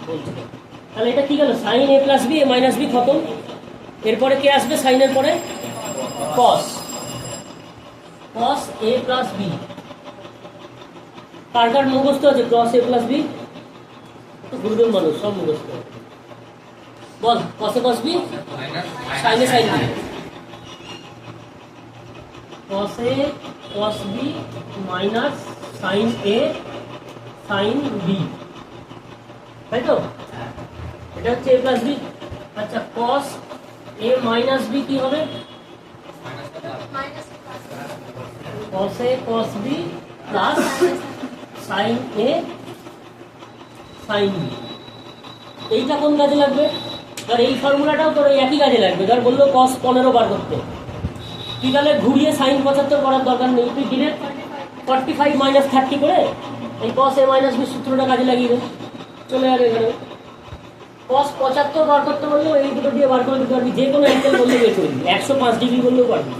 বলছি তাহলে এটা কি গেল, sign A plus B, A minus B খতম। এরপরে কে আসবে সাইনের পরে, কস, কস এ প্লাস বি। কার কার মুখস্থ আছে কস এ প্লাস বি? তো গুরুদেব মানুষ সব মুখস্থ। বল কস এ কস বি, সাইনে sign B, cos A cos B minus sine A sine B, তাই তো? এটা হচ্ছে এ প্লাস বি। আচ্ছা কস এ মাইনাস বি কি হবে? Minus cos A cos B plus sign A sine B. এইটা কোন কাজে লাগবে? ধর এই ফর্মুলাটাও তোর এই একই কাজে লাগবে। ধর বললো কস 15 বার করতে, তুই তাহলে ঘুরিয়ে সাইন 75 করার দরকার নেই, তুই ডিরেক্ট 45 মাইনাস 30 করে এই কস এ মাইনাস বি সূত্রটা কাজে লাগিয়ে দে, চলে যাবে এখানে। কস 75 বার করতে বললেও এই দুটো দিয়ে বার করে দিতে পারবি, যে কোনো অ্যাঙ্গেল বললেও বের করবি, 105 ডিগ্রি বললেও পারবি।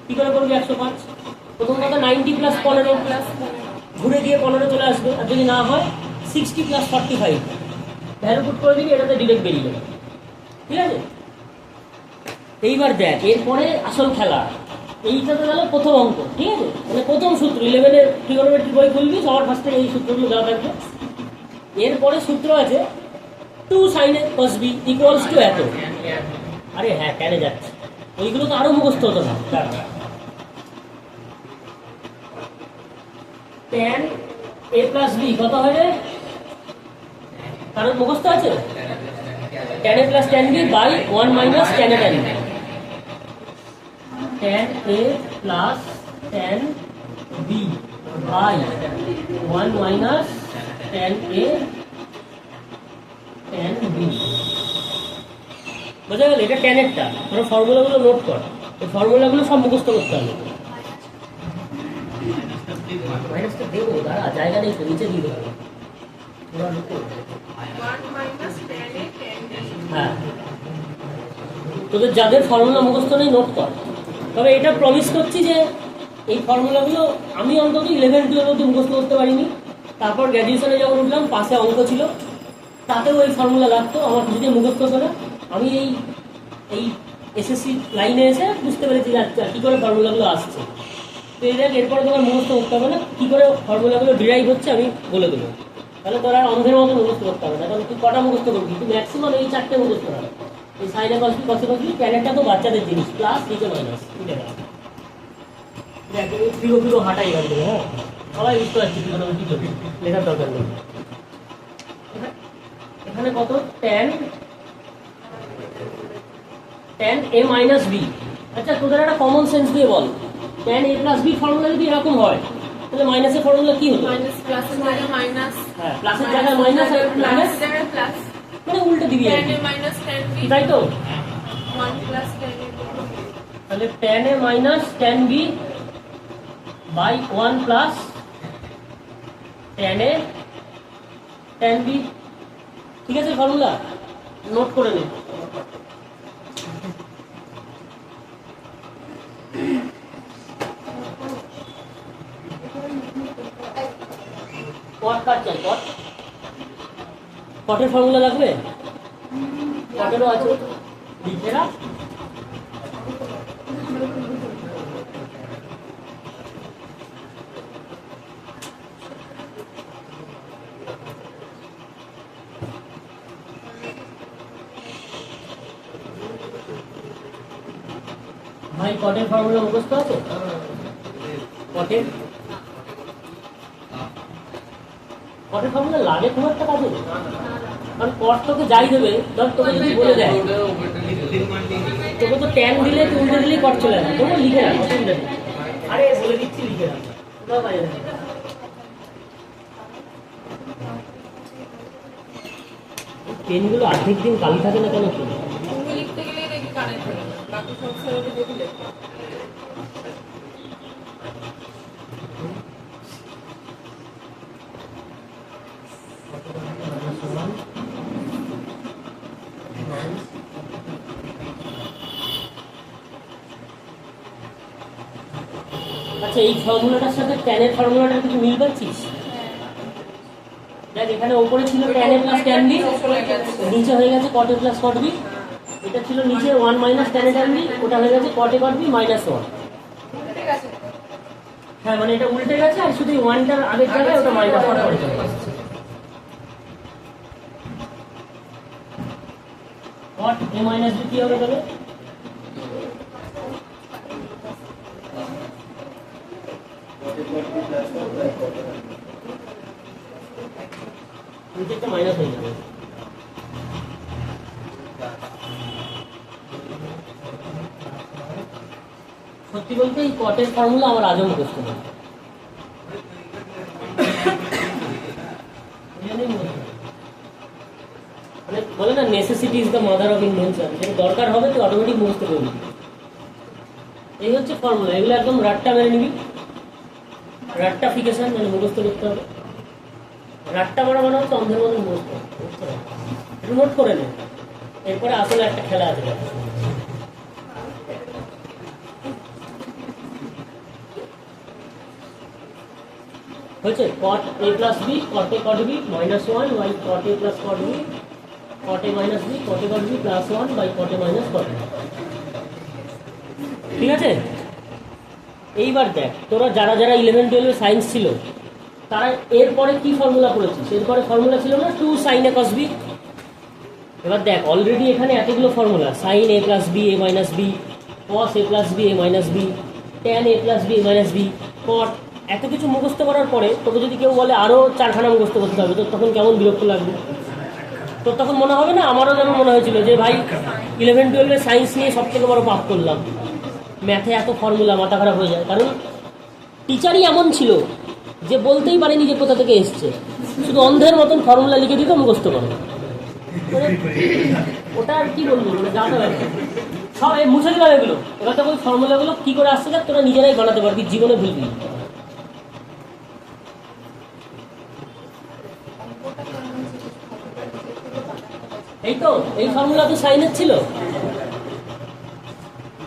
কী করে করবি 105? প্রথম কথা 90 প্লাস 15 প্লাস ঘুরে গিয়ে 15 চলে আসবে, আর যদি না হয় 60 প্লাস 45 ভ্যালু পুট করে দিবি, এটাতে ডিরেক্ট বেরিয়ে যাবে। ঠিক আছে, এইবার দেখ এরপরে আসল খেলা। এইটা তো গেল প্রথম অঙ্ক, ঠিক আছে, মানে প্রথম সূত্র 11-এর ট্রিগোনোমেট্রি বই খুলবি, সবার ফার্স্টে এই সূত্রগুলো দেওয়া থাকবে। এরপরে সূত্র আছে 2 sin a cos b equals to এত। আরে হ্যাঁ কেন যাচ্ছে, ওইগুলো তো আরো মুখস্থ হতো না। tan a প্লাস b কত হবে? কারণ মুখস্থ আছে tan a plus tan b by 1 minus tan a tan b। tan a plus tan b by 1 minus tan a tan b। বোঝা গেল? এটা tan এরটা, তোর ফর্মুলাগুলো নোট কর, এই ফর্মুলাগুলো সব মুখস্থ করতে হবে। মাইনাসটা দেবো, দাঁড়া, জায়গা নেই তো, নিচে দিয়ে দেবো। 1 minus tan a tan b। হ্যাঁ, তোদের যাদের ফর্মুলা মুখস্থ নেই নোট কর। তবে এটা প্রমিস করছি যে এই ফর্মুলাগুলো আমি অন্তত 11-12 অবধি মুখস্থ করতে পারিনি। তারপর গ্র্যাজুয়েশনে যখন উঠলাম পাশে অঙ্ক ছিল, তাতেও এই ফর্মুলা লাগতো, আমার কিছুতে মুখস্থ করে আমি এই এসএসসি লাইনে এসে বুঝতে পেরেছি যে আচ্ছা কী করে ফর্মুলাগুলো আসছে। তো এই দেখ এরপরে তোমার মুখস্থ করতে হবে না, কী করে ফর্মুলাগুলো ডিরাইভ হচ্ছে আমি বলে দেবো। তাহলে তোর আর অন্ধের মতো মুখস্থ করতে হবে না, কারণ তুই কটা মুখস্থ করবি, তুই ম্যাক্সিমাম এই 4টে মুখস্থ হবে। এই সাইনে কসবি কসে কসবি ক্যারেটটা তো বাচ্চাদের জিনিস, প্লাস নিচে মাইনাস, ঠিক আছে? দেখ ফিরো ফিরো হাঁটাই গান দেবে, হ্যাঁ সবাই বুঝতে পারছি কী করে কী করবি, লেখার দরকার নেই। এখানে কত tan a মাইনাস বি। আচ্ছা তোদের একটা কমন সেন্স দিয়ে বল, tan a plus B formula যদি এরকম হয় তাহলে মাইনাসের ফর্মুলা কি হতো? মাইনাস প্লাসের জায়গায় মাইনাস, হ্যাঁ প্লাসের জায়গায় মাইনাস আর মাইনাস জায়গায় প্লাস, মানে উল্টে দিবি আর tan কি। a minus tan b, তাই তো? 1 plus tan a। তাহলে tan a minus tan b by 1 plus tan a tan b। ঠিক আছে, ফর্মুলা নোট করে নে। কট কাট চাই, কটের ফর্মুলা লাগবে, কটেরও আছে লিখে রাখ। ভাই কটের ফর্মুলা মুখস্থ আছে? কটের ফর্মুলা লাগে খুব একটা কাজে? কারণ কট তোকে যাই দেবে, ধর তোকে যদি বলে দেয় তোকে তো ট্যান দিলে উল্টে দিলেই কট চলে আসবে, তবু লিখে রাখ, অসুবিধা নেই। আরে বলে দিচ্ছি লিখে রাখ, ওটাও কাজে দেবে। পেনগুলো অর্ধেক দিন কালি থাকে না কেন? তুমি লিখতে গেলেই দেখি কারেন্ট হয়ে যায়, বাকি সব সেরকম দেখলে আচ্ছা, এই ফর্মুলাটার সাথে ট্যানের ফর্মুলাটার কিছু মিল পাচ্ছিস? দেখ, এখানে ওপরে ছিল tan A plus tan B, নিচে হয়ে গেছে কট এ প্লাস কট বি। এটা ছিল নিচে 1 minus tan A tan B, ওটা হয়ে গেছে কট এ কট বি মাইনাস 1। ঠিক আছে। হ্যাঁ, মানে এটা উল্টে গেছে, আর শুধু 1টার আগের জায়গায় ওটা মাইনাস 1 করে চলে আসছে। কট এ মাইনাস বি কি হবে তাহলে? নিচেরটা মাইনাস হয়ে যাবে। সত্যি বলতে এই কটের ফর্মুলা আমার আজও মুখস্থ নেই। মানে বলে না, necessity is the mother of invention. যেটা দরকার হবে তো অটোমেটিক মুখস্থ করে নিবি। এই হচ্ছে ফর্মুলা, এগুলো একদম রাটটা মেরে নিবি। রাট্টাফিকেশন মানে মুখস্থ করতে হবে। রাট্টা মারা মানে হচ্ছে অন্ধের মতন মুখস্থ করতে হবে। একটু নোট করে নে, এরপরে আসলে একটা খেলা আছে। হয়েছে cot A plus B cot A cot B minus 1 by cot A plus cot B cot A minus B cot A cot B plus 1 by cot A minus cot B. ঠিক আছে, এইবার দেখ, তোরা যারা যারা 11 12 সায়েন্স ছিল তারা এরপরে কি ফর্মুলা করেছিস? এরপরে ফর্মুলা ছিল না 2 sin a cos b। এবার দেখ, অলরেডি এখানে এতগুলো formula, sin a plus B A minus B, cos a plus B A minus B, tan a plus B A minus B, cot, এত কিছু মুখস্থ করার পরে তোকে যদি কেউ বলে আরও 4খানা মুখস্থ করতে হবে, তোর তখন কেমন বিরক্ত লাগবে? তোর তখন মনে হবে না? আমারও যেমন মনে হয়েছিল যে ভাই 11 12 সায়েন্স নিয়ে সব থেকে বড় পাপ করলাম, ম্যাথে এত ফর্মুলা, মাথা খারাপ হয়ে যায়। কারণ টিচারই এমন ছিল যে বলতেই পারেনি যে কোথা থেকে এসছে, শুধু অন্ধের মতন ফর্মুলা লিখে দিত মুখস্থ করো। ওটা আর কি বলবো, মানে জানতে পারবে সব মুছে দিলাম এগুলো। এবার তো ওই ফর্মুলাগুলো কি করে আসছে দেখ, তোরা নিজেরাই বানাতে পারবি, জীবনে ভুলবি। এই তো এই ফর্মুলা তো সাইনের ছিল।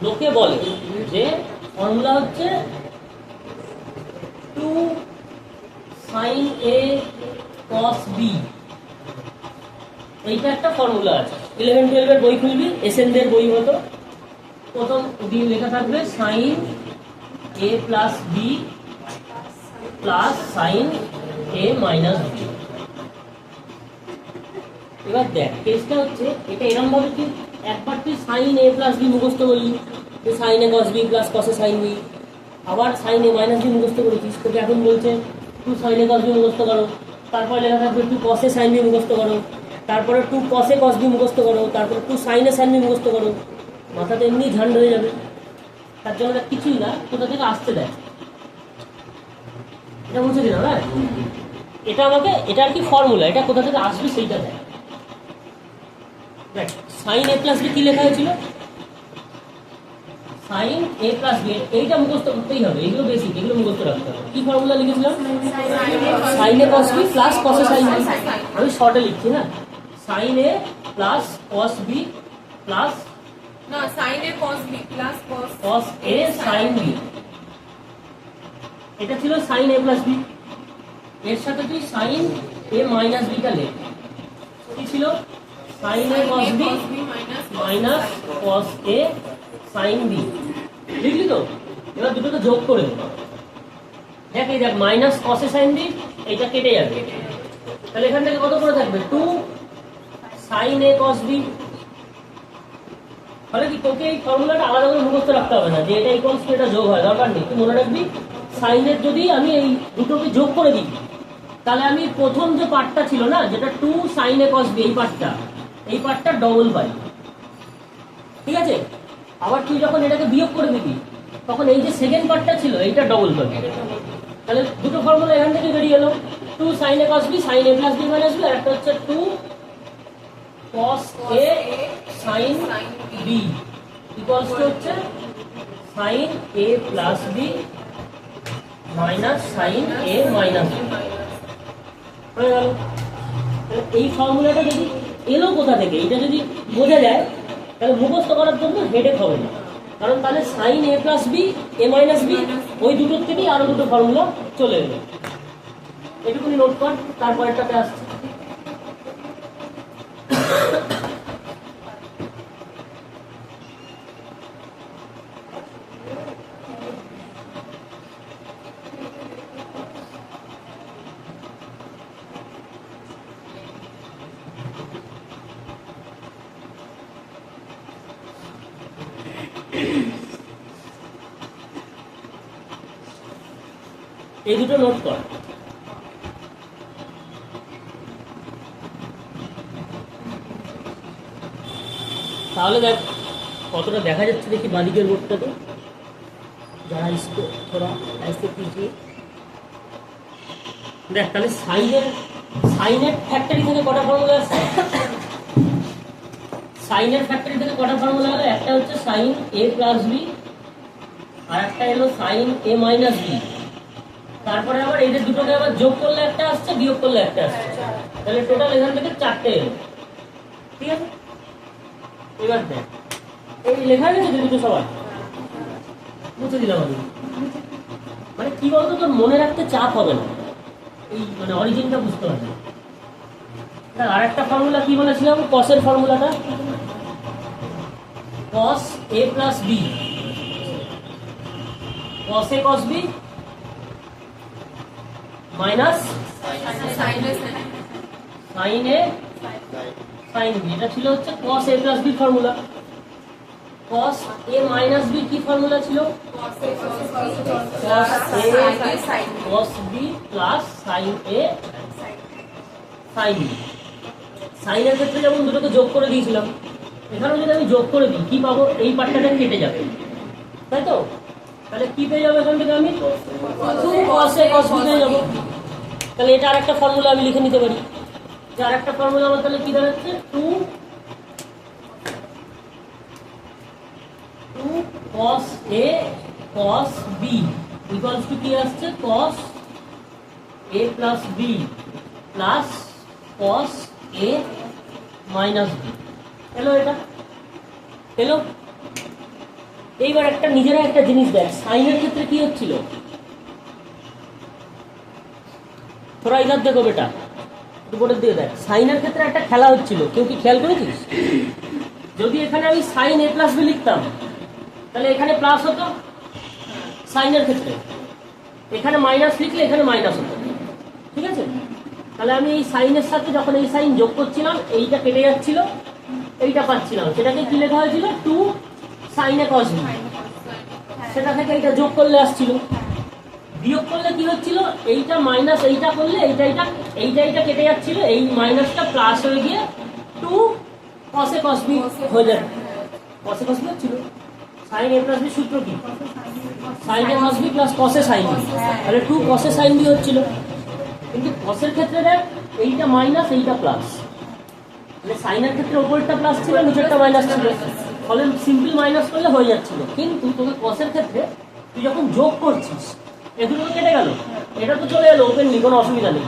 লোকে বলে যে ফর্মুলা হচ্ছে 2 sin a cos b, এইটা একটা ফর্মুলা আছে। 11 12 এর বই খুলবি, এসএনদের বই হতো, প্রথম দিন লেখা থাকবে sin a plus b plus sin a minus b। এবার দেখ, কেসটা হচ্ছে এটা এরকম ভাবে, তুই একবার তুই sin a প্লাস b মুখস্থ করলি, তুই sin a cos b plus cos a sin b, আবার sin a মাইনাস b মুখস্থ করেছিস, তোকে এখন বলছে 2 sin a cos b মুখস্থ করো, তারপরে লেখা থাকবে 2 cos a sin b মুখস্থ করো, তারপরে 2 cos a cos b মুখস্থ করো, তারপরে 2 sin a sin b মুখস্থ করো। মাথাতে এমনি ঝান্ড হয়ে যাবে। তার জন্য কিছুই না, কোথা থেকে আসতে দেয়, এটা বুঝে দিলাম। হ্যাঁ, এটা আমাকে, এটা আর কি ফর্মুলা, এটা কোথা থেকে আসবে সেইটা দেয়। সাইন এ প্লাস বি কি লেখা হয়েছিল? সাইন এ প্লাস বি, এইটা মুখস্থ করতেই হবে, এগুলো বেসিক, এগুলো মুখস্থ রাখতে হবে। কি ফর্মুলা লিখেছিলাম? Sine A cos B plus cos A sine B. আমি শর্টে লিখছি, হ্যাঁ, sine A plus cos B plus না sin a cos b plus cos A sine B. এটা ছিল সাইন এ প্লাস বি, এর সাথে তুই সাইন এ মাইনাস বিটা লেখ। কি ছিল? Sine A cos B minus cos A sine B. লিখলি তো? এবার দুটোকে যোগ করে দেব। দেখ, এই দেখ, minus cos A sine B, এইটা কেটে যাবে, তাহলে এখান থেকে কত করে থাকবে? 2 সাইন এ কস বি ফলে কি তোকে এই ফর্মুলাটা আলাদা করে মুখস্থ রাখতে হবে না যে এটা ইকুয়ালস টু এটা যোগ হয়, দরকার নেই। তুই মনে রাখবি সাইনের যদি আমি এই দুটোকে যোগ করে দিই তাহলে আমি প্রথম যে পার্টটা ছিল না যেটা 2 sin a cos b, এই পার্টটা ডবল পাই, ঠিক আছে? আবার তুই যখন এটাকে বিয়োগ করে দিবি তখন এই যে সেকেন্ড পার্টটা ছিল এইটা ডবল পাবি। তাহলে দুটো ফর্মুলা এখান থেকে বেরিয়ে এলো, 2 sin a cos b sin a plus b minus b, আর একটা হচ্ছে 2 cos a sin b equals to হচ্ছে sin a plus b minus sin a minus b হয়ে গেল। এই ফর্মুলাটা যদি এলো কোথা থেকে এটা যদি বোঝা যায় তাহলে মুখস্থ করার জন্য হেডেক হবে না, কারণ তাহলে sin a plus b a minus b ওই দুটোর থেকেই আরো দুটো ফর্মুলা চলে এলো। এটুকুনি নোট কর, তারপরেরটাতে আসছে। এই দুটো নোট কর। তাহলে দেখ কতটা দেখা যাচ্ছে দেখি বাঁদিকের বোর্ডটাতে, যারা इसको थोड़ा ऐसे कीजिए। দেখ তাহলে সাইনের ফ্যাক্টরি থেকে কটা ফর্মুলা আছে? সাইনের ফ্যাক্টরি থেকে কটা ফর্মুলা হলো? একটা হচ্ছে sin a plus b, আর একটা হলো sin a minus b। তারপরে আবার এদের দুটোকে আবার যোগ করলে একটা আসছে, বিয়োগ করলে একটা আসছে, তাহলে টোটাল এখান থেকে 4টে এলো, ঠিক আছে? এবার দেখ এই লেখা গেছে দুটো সবাই মুছে দিলাম আমি। মানে কি বলতো, তোর মনে রাখতে চাপ হবে না, এই মানে অরিজিনটা বুঝতে পারবে। আর একটা ফর্মুলা কি বলেছিলাম, কসের ফর্মুলাটা cos a plus b, cos a cos b minus sin a sin b, এটা ছিল হচ্ছে cos a plus b formula. cos a minus b কি ফর্মুলা ছিল? cos b plus sin a sin b। সাইনের ক্ষেত্রে যেমন দুটোকে যোগ করে দিয়েছিলাম, এখানেও যদি আমি যোগ করে দিই কি পাবো? এই পার্টটা কেটে যাবে, তাই তো? তাহলে কি পেয়ে যাবো এখান থেকে? আমি 2 cos a cos b পেয়ে যাবো। তাহলে এটা আরেকটা ফর্মুলা আমি লিখে নিতে পারি, যে আরেকটা ফর্মুলা আমার তাহলে কি দাঁড়াচ্ছে? 2 cos a cos b equals to কি আসছে? cos a plus b plus cos a minus b এলো, এটা এলো। এইবার একটা নিজেরা একটা জিনিস দেখ, সাইনের ক্ষেত্রে কি হচ্ছিল? थोड़ा इधर देखो बेटा, বোর্ডের দিকে দেখ। সাইনের ক্ষেত্রে একটা খেলা হচ্ছিল, কেউ কি খেয়াল করেছিস? যদি এখানে আমি sin a plus b লিখতাম তাহলে এখানে প্লাস হতো সাইনের ক্ষেত্রে, এখানে মাইনাস লিখলে এখানে মাইনাস হতো, ঠিক আছে? তাহলে আমি এই সাইনের সাথে যখন এই সাইন যোগ করছিলাম এইটা কেটে যাচ্ছিল, এইটা পাচ্ছিলাম, সেটাকে কি লেখা হয়েছিল? 2 sin a cos b। সেটা থেকে এইটা যোগ করলে আসছিল, বিয়োগ করলে কি হচ্ছিল? এইটা মাইনাস এইটা করলে এইটা কেটে যাচ্ছিল, এই মাইনাসটা প্লাস হয়ে গিয়ে 2 cos a cos b হয়ে যাবে। cos a cos b হচ্ছিল। sin a plus b সূত্র কি? sin a cos b plus cos a sin b, তাহলে 2 cos a sin b হচ্ছিল। কিন্তু cos এর ক্ষেত্রে দেখ এইটা মাইনাস এইটা প্লাস, মানে sin এর ক্ষেত্রে উপরেরটা প্লাস ছিল নিচেরটা মাইনাস ছিল, ফলে সিম্পল মাইনাস করলে হয়ে যাচ্ছিল। কিন্তু তোকে cos এর ক্ষেত্রে তুই যখন যোগ করছিস এই দুটো কেটে গেল, এটা তো চলে এলো ওপেনলি, কোনো অসুবিধা নেই।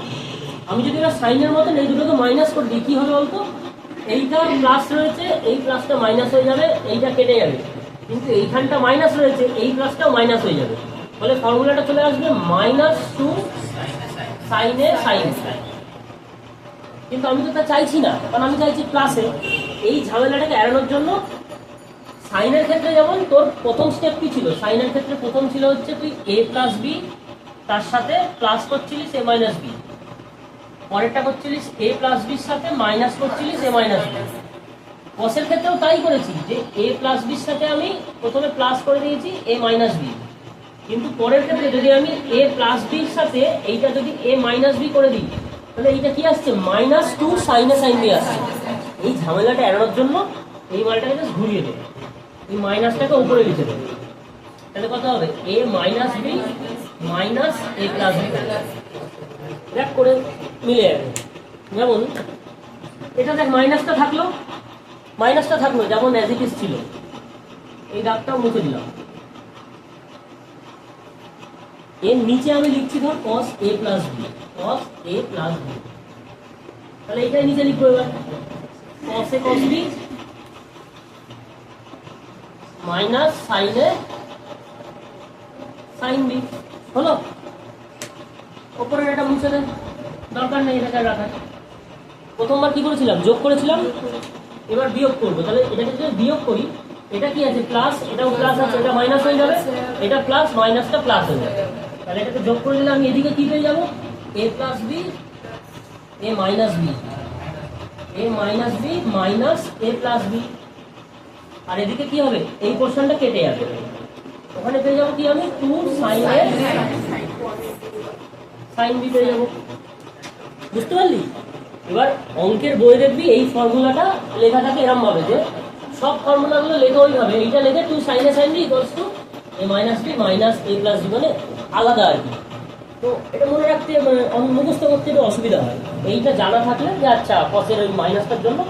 আমি যদি এটা সাইনের মতন এই দুটোকে মাইনাস করে দিই কি হবে বলতো? এইটা প্লাস রয়েছে, এই প্লাসটা মাইনাস হয়ে যাবে, এইটা কেটে যাবে, কিন্তু এইখানটা মাইনাস রয়েছে, এই প্লাসটাও মাইনাস হয়ে যাবে, ফলে ফর্মুলাটা চলে আসবে -2 sin a sin। কিন্তু আমি তো তা চাইছি না, কারণ আমি চাইছি প্লাসে। এই ঝামেলাটাকে এড়ানোর জন্য সাইনের ক্ষেত্রে যেমন তোর প্রথম স্টেপ কি ছিল? সাইনের ক্ষেত্রে প্রথম ছিল হচ্ছে তুই a plus b তার সাথে প্লাস করছিলিস a minus b, পরেরটা করছিলিস a plus b এর সাথে মাইনাস করছিলিস a minus b, কসের ক্ষেত্রেও তাই করেছি যে এ প্লাস বির সাথে আমি প্রথমে প্লাস করে দিয়েছি এ মাইনাস বি, কিন্তু পরের ক্ষেত্রে যদি আমি এ প্লাস বির সাথে এইটা যদি এ মাইনাস বি করে দিই তাহলে এইটা কি আসছে -2 সাইনে সাইন বি আসছে। এই ঝামেলাটা এড়ানোর জন্য এই মালটাকে জাস্ট ঘুরিয়ে দেবে, এই মাইনাসটাকে উপরে লিখে দেবে, তাহলে কত হবে এ minus B minus A plus B. দেখ করে মিলে যাবে। যেমন এটা দেখ মাইনাসটা থাকলো যেমন অ্যাজ ইট ইজ ছিল, এই দাগটাও মুছে দিলাম। এর নিচে আমি লিখছি ধর cos a plus B, cos a plus B, তাহলে এইটাই নিচে লিখবো এবার cos a cos b minus sin a sin b। হলো, ওপরের এটা মুছে দেন, দরকার নেই এটাকে রাখার। প্রথমবার কি করেছিলাম যোগ করেছিলাম, এবার বিয়োগ করবো, তাহলে এটাকে যদি বিয়োগ করি এটা কি আছে প্লাস, এটাও প্লাস আছে, এটা মাইনাস হয়ে যাবে, এটা প্লাস মাইনাসটা প্লাস হয়ে যাবে, তাহলে এটাকে যোগ করে দিলে আমি এদিকে কি পেয়ে যাবো এ plus B A minus B, A minus B minus A plus B. আর এদিকে কি হবে এই পোর্শনটা কেটে যাবে, ওখানে পেয়ে যাবো কি আমি 2 সাইন এ সাইন বি পেয়ে যাবো। বুঝতে পারলি? এবার অঙ্কের বই দেখবি এই ফর্মুলাটা লেখা থাকে এরকম ভাবে যে সব ফর্মুলাগুলো লেখা ওইভাবে, এইটা লেখে 2 sine A sine B equals to A minus B minus A plus B, মানে আলাদা আর কি। তো এটা মনে রাখতে মানে মুখস্থ করতে একটু অসুবিধা হয়, এইটা জানা থাকলে যে আচ্ছা কসের ওই মাইনাসটার জন্য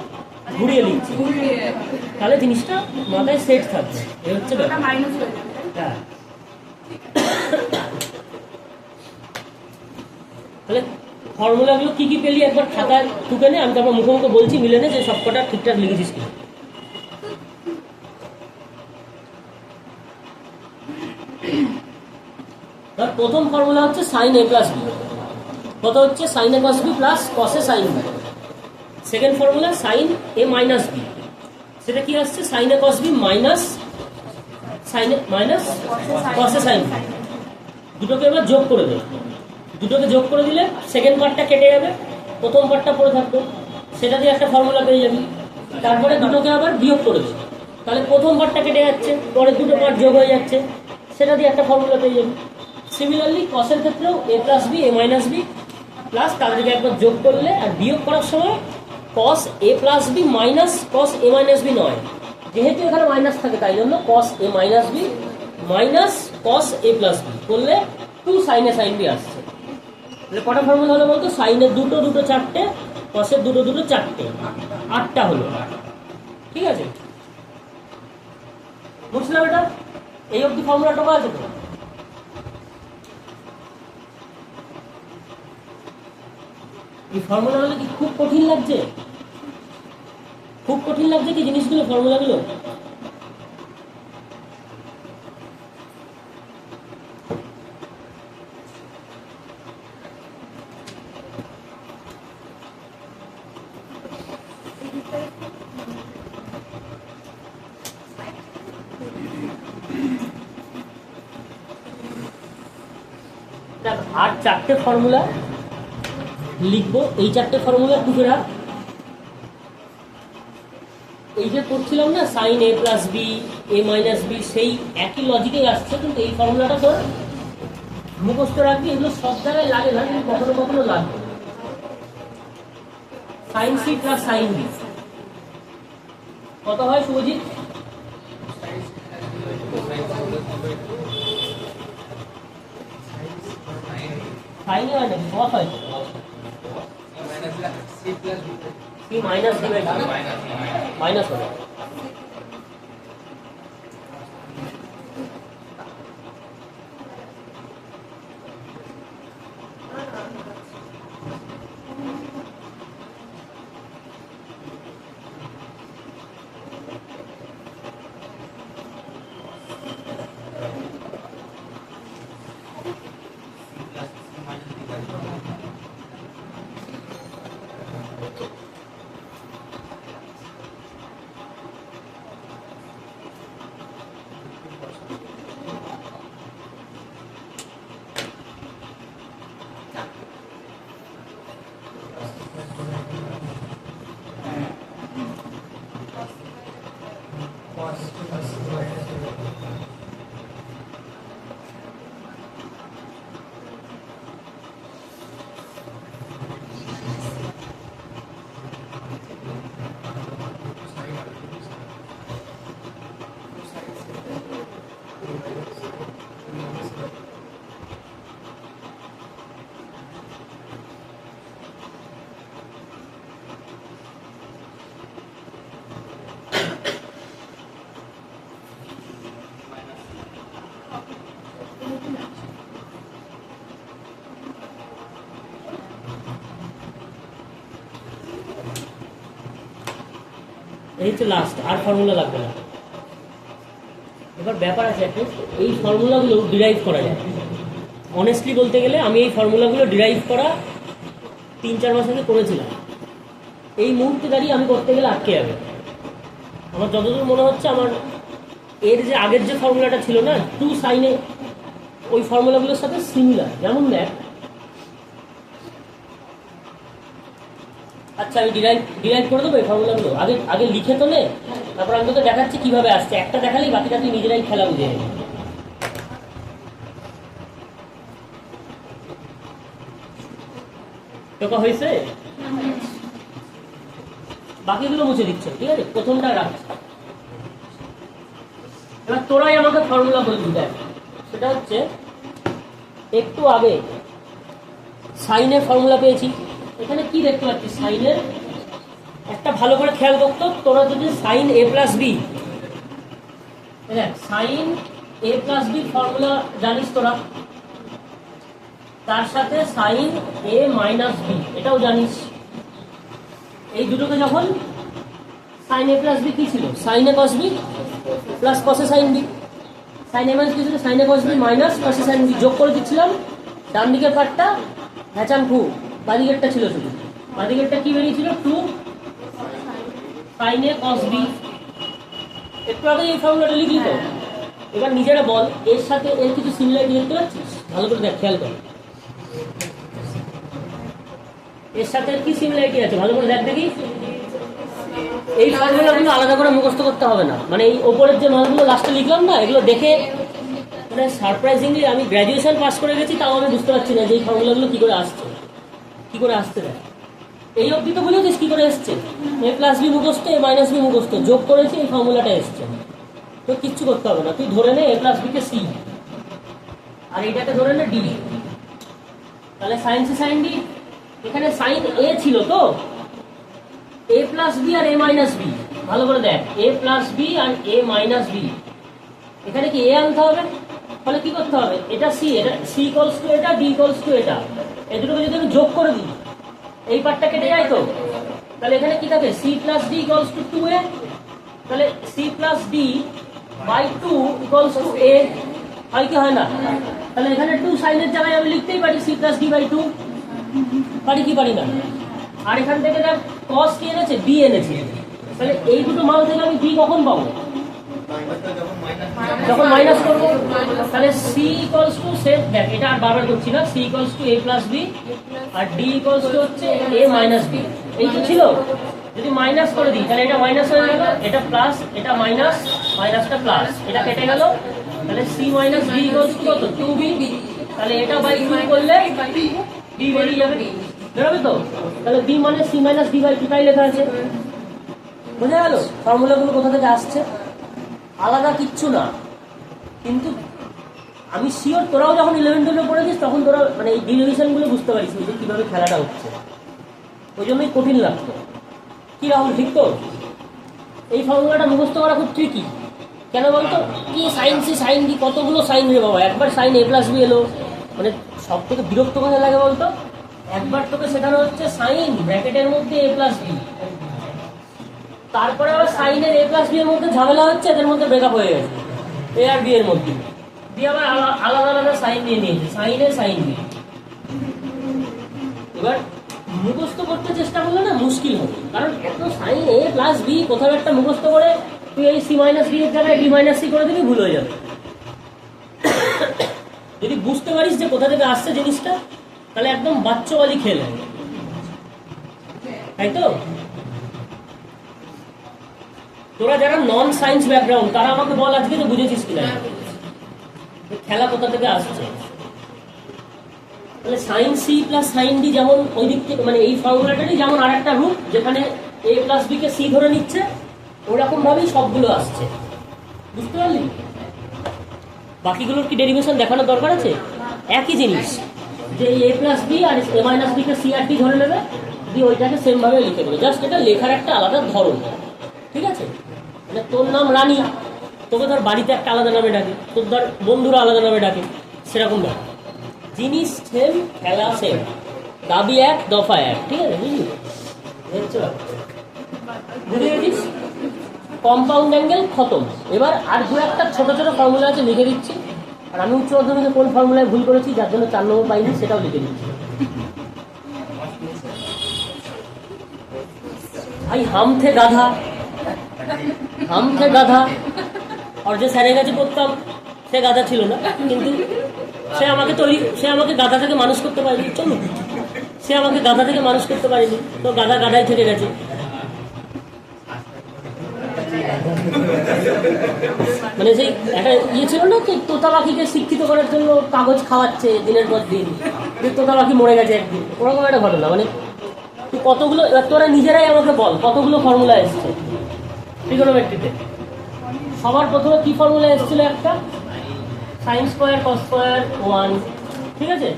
ঘুরিয়ে লিখছি, তাহলে জিনিসটা মাথায় সেট থাকবে। এই হচ্ছে ব্যাপার। হ্যাঁ, তাহলে ফর্মুলাগুলো কি কি পেলি একবার খাতায় টুকে নে, আমি তারপর মুখোমুখি বলছি মিলে নে যে সবকটা ঠিকঠাক লিখেছিস কিনা। প্রথম ফর্মুলা হচ্ছে সাইন এ প্লাস বি, কত হচ্ছে sine A plus B plus cos A sine B. Second formula sine A minus B, সেটা কি আসছে sine A cos B minus sine A minus cos A sine B. দুটোকে এবার যোগ করে দেবে, দুটোকে যোগ করে দিলে সেকেন্ড পার্টটা কেটে যাবে, প্রথম পার্টটা পড়ে থাকবে, সেটা দিয়ে একটা ফর্মুলা পেয়ে যাবি। তারপরে দুটোকে আবার বিয়োগ করে দেবে, তাহলে প্রথম পার্টটা কেটে যাচ্ছে, পরে দুটো পার্ট যোগ হয়ে যাচ্ছে, সেটা দিয়ে একটা ফর্মুলা পেয়ে যাবি। সিমিলারলি কসের ক্ষেত্রেও এ plus B A minus B plus তাদেরকে একবার যোগ করলে, আর বিয়োগ করার সময় কস এ প্লাস বি মাইনাস কস এ মাইনাস বি নয়, যেহেতু এখানে মাইনাস থাকে তাই জন্য কস এ মাইনাস বি মাইনাস কস এ প্লাস বি করলে 2 সাইন এ সাইন বি আসছে। তাহলে কটা ফর্মুলা হলো বলতো, সাইনের দুটো দুটো চারটে, কসের দুটো দুটো চারটে, 8টা হলো। ঠিক আছে, বুঝলাম এটা? এই অবধি ফর্মুলাটা আছে তো? এই ফর্মুলাগুলো কি খুব কঠিন লাগছে? খুব কঠিন লাগছে কি জিনিসগুলো, ফর্মুলাগুলো? আর 4টে ফর্মুলা লিখবো, এই 4টে ফর্মুলা টুকে রাখ। এই যে করছিলাম না sign A plus B A minus B, সেই একই লজিকেই আসছে, কিন্তু এই ফর্মুলাটা তোর মুখস্থ রাখবি। এগুলো সব জায়গায় লাগে না, কিন্তু কখনো কখনো লাগবে। Sine C plus sine B কত হয় শুভজিৎ? সাইনে হয় নাকি কস হয়? C minus D by minus হবে। এই হচ্ছে লাস্ট, আর ফর্মুলা লাগবে না। এবার ব্যাপার আছে একটা, এই ফর্মুলাগুলো ডিরাইভ করা যায়। অনেস্টলি বলতে গেলে আমি এই ফর্মুলাগুলো ডিরাইভ করা 3-4 মাস আগে করেছিলাম। এই মুহূর্তে দাঁড়িয়ে আমি করতে গেলে আটকে যাবে। আমার যতদূর মনে হচ্ছে আমার এর যে আগের যে ফর্মুলাটা ছিল না, 2 সাইনে, ওই ফর্মুলাগুলোর সাথে সিমিলার। যেমন দেখ, আচ্ছা আমি ডিরাইভ করে দেবো এই ফর্মুলাগুলো, আগে লিখে তোলে, তারপর আমি তোকে দেখাচ্ছি কীভাবে আসছে। একটা দেখালেই বাকিটা তুই নিজেরাই খেলা বুঝে যাবি। তোকে হয়েছে? বাকিগুলো মুছে দিচ্ছে, ঠিক আছে? প্রথমটা রাখছি। এবার তোরাই আমাকে ফর্মুলা বলবি। দেখ, সেটা হচ্ছে একটু আগে সাইনের ফর্মুলা পেয়েছি। এখানে কি দেখতে পাচ্ছি? সাইনের একটা ভালো করে খেয়াল করতো তোরা, যদি সাইন এ প্লাস বি, দেখ sign A plus B formula জানিস তোরা, তার সাথে সাইন এ মাইনাস বি এটাও জানিস। এই দুটোকে যখন সাইন এ প্লাস বি কি ছিল? Sine A cos B plus cos A sine B. Sine A minus কি ছিল? Sine A cos B minus cos A sine B. যোগ করে দিচ্ছিলাম, ডান দিকের পার্টটা হ্যাচান খু, বাদিকেরটা ছিল শুধু। বাদিকেরটা কি বেরিয়েছিল? 2 সাইন এ কস বি। একটু আগে এই ফর্মুলাটা লিখলি তো। এবার নিজেরা বল, এর সাথে এর কিছু সিমিলারিটি দেখতে পাচ্ছিস? ভালো করে দেখ, খেয়াল কর। এর সাথে কি সিমিলারিটি আছে ভালো করে দেখ দেখি। এই ফর্মুলাগুলো আলাদা করে মুখস্থ করতে হবে না, মানে এই ওপরের যে মানগুলো লাস্টে লিখলাম না, এগুলো দেখে মানে সারপ্রাইজিংলি আমি গ্র্যাজুয়েশন পাস করে গেছি, তাও আমি বুঝতে পারছি না যে এই ফর্মুলাগুলো কী করে আসছে দেখ। এই অবধি তো বুঝেছিস কী করে এসছে? এ প্লাস বি মুখস্থ, এ মাইনাস বি মুখস্থ, যোগ করেছি, এই ফর্মুলাটা এসছে। তো কিচ্ছু করতে হবে না, তুই ধরে নে এ প্লাস বিকে সি, আর এইটাকে ধরে নে ডি। তাহলে সাইন সি সাইন ডি। এখানে সাইন এ ছিল তো, এ প্লাস বি আর এ মাইনাস বি। ভালো করে দেখ, এ প্লাস বি আর এ মাইনাস বি। এখানে কি এ আনতে হবে? তাহলে কি করতে হবে? এটা সি, এটা সি ইকুয়ালস টু এটা, ডি ইকুয়ালস টু এটা। এই দুটোকে যদি আমি যোগ করে দিই, এই পার্টটা কেটে যায় তো। তাহলে এখানে কি থাকে? C plus D equals to 2a। তাহলে C plus D by 2 equals to A. হয় কি হয় না? তাহলে এখানে 2 সাইনের জায়গায় আমি লিখতেই পারি সি প্লাস ডি বাই 2। পারি কি পারি না? আর এখান থেকে দেখ কস কি এনেছে? বি এনেছে। তাহলে এই দুটো মান থেকে আমি বি কখন পাবো? যখন মাইনাস করবো। তাহলে সি ইকুয়ালস টু, সেট দেখ এটা আর বারবার করছি না, C equals to A plus B আর ডি ইকুয়ালস টু হচ্ছে এ মাইনাস বি। এই তো ছিল। যদি মাইনাস করে দিই তাহলে এটা মাইনাস হয়ে গেল, এটা প্লাস, এটা মাইনাস, মাইনাসটা প্লাস, এটা কেটে গেল। তাহলে C minus B equals to কত? 2b। তাহলে এটা বাই 2 করলে বি বেরিয়ে যাবে, বেরোবে তো। তাহলে বি মানে সি মাইনাস ডি বাই 2 টাই লেখা আছে। বোঝা গেল ফর্মুলাগুলো কোথা থেকে আসছে? আলাদা কিচ্ছু না। কিন্তু আমি শিওর তোরাও যখন 11-12 পড়েছিস তখন তোরা মানে এই ডেরিভেশনগুলো বুঝতে পারিস যে কীভাবে খেলাটা হচ্ছে। ওই জন্যই কঠিন লাগতো। কি রাহুল, ঠিক তো? এই ফর্মুলাটা মুখস্থ করা খুব ট্রিকি। কেন বলতো? কি সাইন সি সাইন ডি, কতগুলো সাইন রে বাবা। একবার সাইন এ প্লাস বি এলো, মানে সব থেকে বিরক্ত কোথায় লাগে বলতো? একবার তোকে শেখানো হচ্ছে সাইন ব্র্যাকেটের মধ্যে এ প্লাস বি, তারপরে আবার সাইনের এ প্লাস বি এর মধ্যে ঝামেলা হচ্ছে, এদের মধ্যে ব্রেকআপ হয়ে গেছে এ আর বি এর মধ্যে, দিয়ে আবার আলাদা আলাদা সাইন দিয়ে নিয়েছে, সাইনে সাইন বি। এবার মুখস্থ করতে চেষ্টা করলে না মুশকিল হবে, কারণ এত সাইন এ প্লাস বি কোথাও একটা মুখস্থ করে তুই এই সি মাইনাস বি এর জায়গায় ডি মাইনাস সি করে দিবি, ভুল হয়ে যাবে। যদি বুঝতে পারিস যে কোথা থেকে আসছে জিনিসটা, তাহলে একদম বাচ্চাবাজি খেলে, তাই তো? তোরা যারা নন সায়েন্স ব্যাকগ্রাউন্ড তারা আমাকে বল আজকে তো বুঝেছিস কিনা খেলা কোথা থেকে আসছে। তাহলে sine C plus sine D যেমন ওই দিক থেকে, মানে এই ফর্মুলাটারই যেমন আর একটা রূপ, যেখানে এ প্লাস বি কে সি ধরে নিচ্ছে, ওরকম ভাবেই সবগুলো আসছে। বুঝতে পারলি? বাকিগুলোর কি ডেরিভেশন দেখানোর দরকার আছে? একই জিনিস, যে এ প্লাস বি আর এ মাইনাস বি কে সি আর ডি ধরে নেবে, দিয়ে ওইটাকে সেম ভাবে লিখে দেবে। জাস্ট এটা লেখার একটা আলাদা ধরন, ঠিক আছে? মানে তোর নাম রানী, তোকে ধর বাড়িতে একটা আলাদা নামে ডাকে, তোর ধর বন্ধুরা আলাদা নামে ডাকে, সেরকম ব্যাপার। জিনিস সেম, খেলা সেম, দাবি এক, দফা এক, ঠিক আছে? বুঝলি? বুঝে গেছিস? কম্পাউন্ড অ্যাঙ্গেল খতম। এবার আর দু একটা ছোট ছোট ফর্মুলা আছে, লিখে দিচ্ছি। আর আমি উচ্চ মাধ্যমিকে কোন ফর্মুলায় ভুল করেছি যার জন্য 4 নম্বর পাইনি সেটাও লিখে দিচ্ছি। ভাই হাম থে গাধা, হাম থে গাধা। আর যে স্যারের কাছে পড়তাম সে গাধা ছিল না, কিন্তু সে আমাকে গাধা থেকে মানুষ করতে পারেনি। চলুন, সে আমাকে গাধা থেকে মানুষ করতে পারেনি, তো গাধা গাধাই থেকে গেছে। মানে সেই একটা ইয়ে ছিল না, যে তোতা পাখিকে শিক্ষিত করার জন্য কাগজ খাওয়াচ্ছে দিনের পর দিন, যে তোতা পাখি মরে গেছে একদিন, ওরকম একটা ঘটনা। মানে তুই কতগুলো, তোরা নিজেরাই আমাকে বল কতগুলো ফর্মুলা এসছে ট্রিগোনোমেট্রিতে। সবার প্রথমে কি ফর্মুলা এসেছিল? একটা সাইন স্কোয়ার কস স্কোয়ার 1, ঠিক আছে?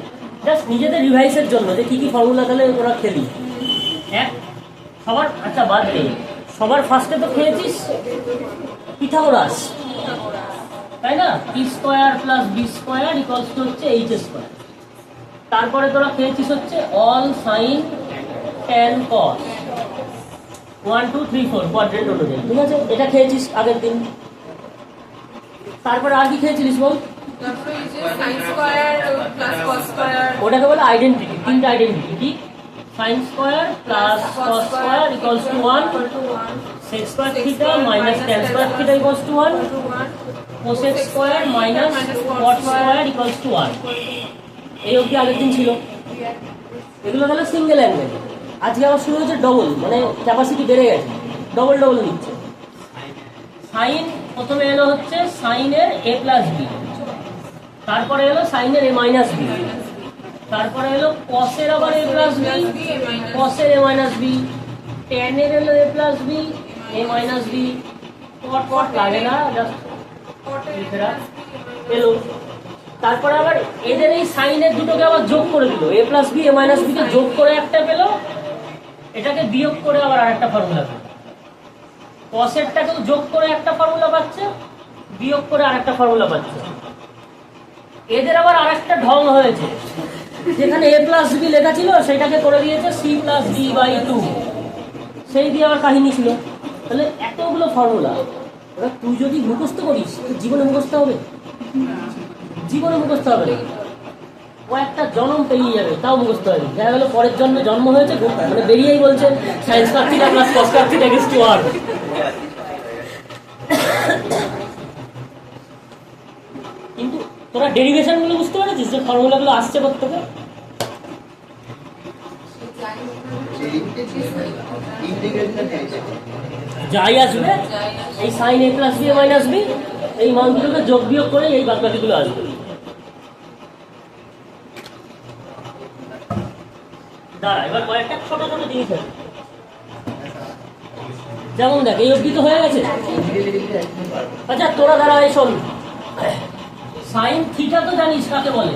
জাস্ট নিজেদের রিভাইসের জন্য যে কী কী ফর্মুলা তাহলে ওরা খেলি এক সবার। আচ্ছা বাদ দে, সবার ফার্স্টে তো খেয়েছিস পিথাগোরাস, তাই না? P square plus B square equals to হচ্ছে এইচ স্কোয়ার। তারপরে তোরা খেয়েছিস হচ্ছে all sine tan cos 1 2 3 4 quadrant অনুযায়ী, ঠিক আছে? এটা খেয়েছিস আগের দিন। তারপরে আর কি খেয়েছিলিস বল? ওটাকে বলে আইডেন্টিটি, তিনটা আইডেন্টিটি। কি? Sine square plus cos square equals to 1, sec square theta minus tan square theta equals to 1, cosec square minus cot square equals to 1। এই অবধি আগের দিন ছিল। এগুলো তাহলে সিঙ্গেল অ্যাঙ্গেল। আজকে আবার শুরু হয়েছে ডবল, মানে ক্যাপাসিটি বেড়ে গেছে, ডবল ডবল নিচ্ছে। সাইন প্রথমে এলো হচ্ছে সাইনের এ প্লাস বি, তারপরে এলো সাইনের এ মাইনাস বি, তারপরে এলো কসের আবার এ প্লাস বি, কসের এ মাইনাস বি, ট্যানের এলো এ plus B, A minus B, কট কট লাগে না, জাস্ট এলো। তারপরে আবার এদের এই সাইনের দুটোকে আবার যোগ করে দিল, এ প্লাস বি এ মাইনাস বিকে যোগ করে একটা পেলো, এটাকে বিয়োগ করে আবার আরেকটা ফর্মুলা পেল। কসেরটাকেও যোগ করে একটা ফর্মুলা পাচ্ছে, বিয়োগ করে আরেকটা ফর্মুলা পাচ্ছে। এদের আবার আরেকটা ঢং হয়েছে, যেখানে এ প্লাস বি লেখা ছিল সেটাকে করে দিয়েছে সি প্লাস ডি বাই 2, সেই দিয়ে আবার কাহিনী ছিল। তাহলে এতগুলো ফর্মুলা, এবার তুই যদি মুখস্থ করিস জীবনে মুখস্থ হবে? জীবনে মুখস্থ হবে না। ও একটা জন্ম পেরিয়ে যাবে, তাও মুখস্থ হবে। দেখা গেল পরের জন্মে জন্ম হয়েছে, মানে বেরিয়েই বলছে sine square theta plus cos square theta equals to 1। কিন্তু তোরা ডেরিভেশন গুলো বুঝতে পারছিস যে ফর্মুলা গুলো আসছে কোথা থেকে? যাই আসবে এই sign A plus B A minus B, এই মানগুলোকে যোগ বিয়োগ করে এই বাদবাকিগুলো আসবে। দাঁড়া, এবার কয়েকটা ছোট ছোট জিনিস আছে, যেমন দেখ এই অবধি তো হয়ে গেছে। আচ্ছা তোরা দাঁড়া, এই শোন, সাইন থিটা তো জানিস কাকে বলে?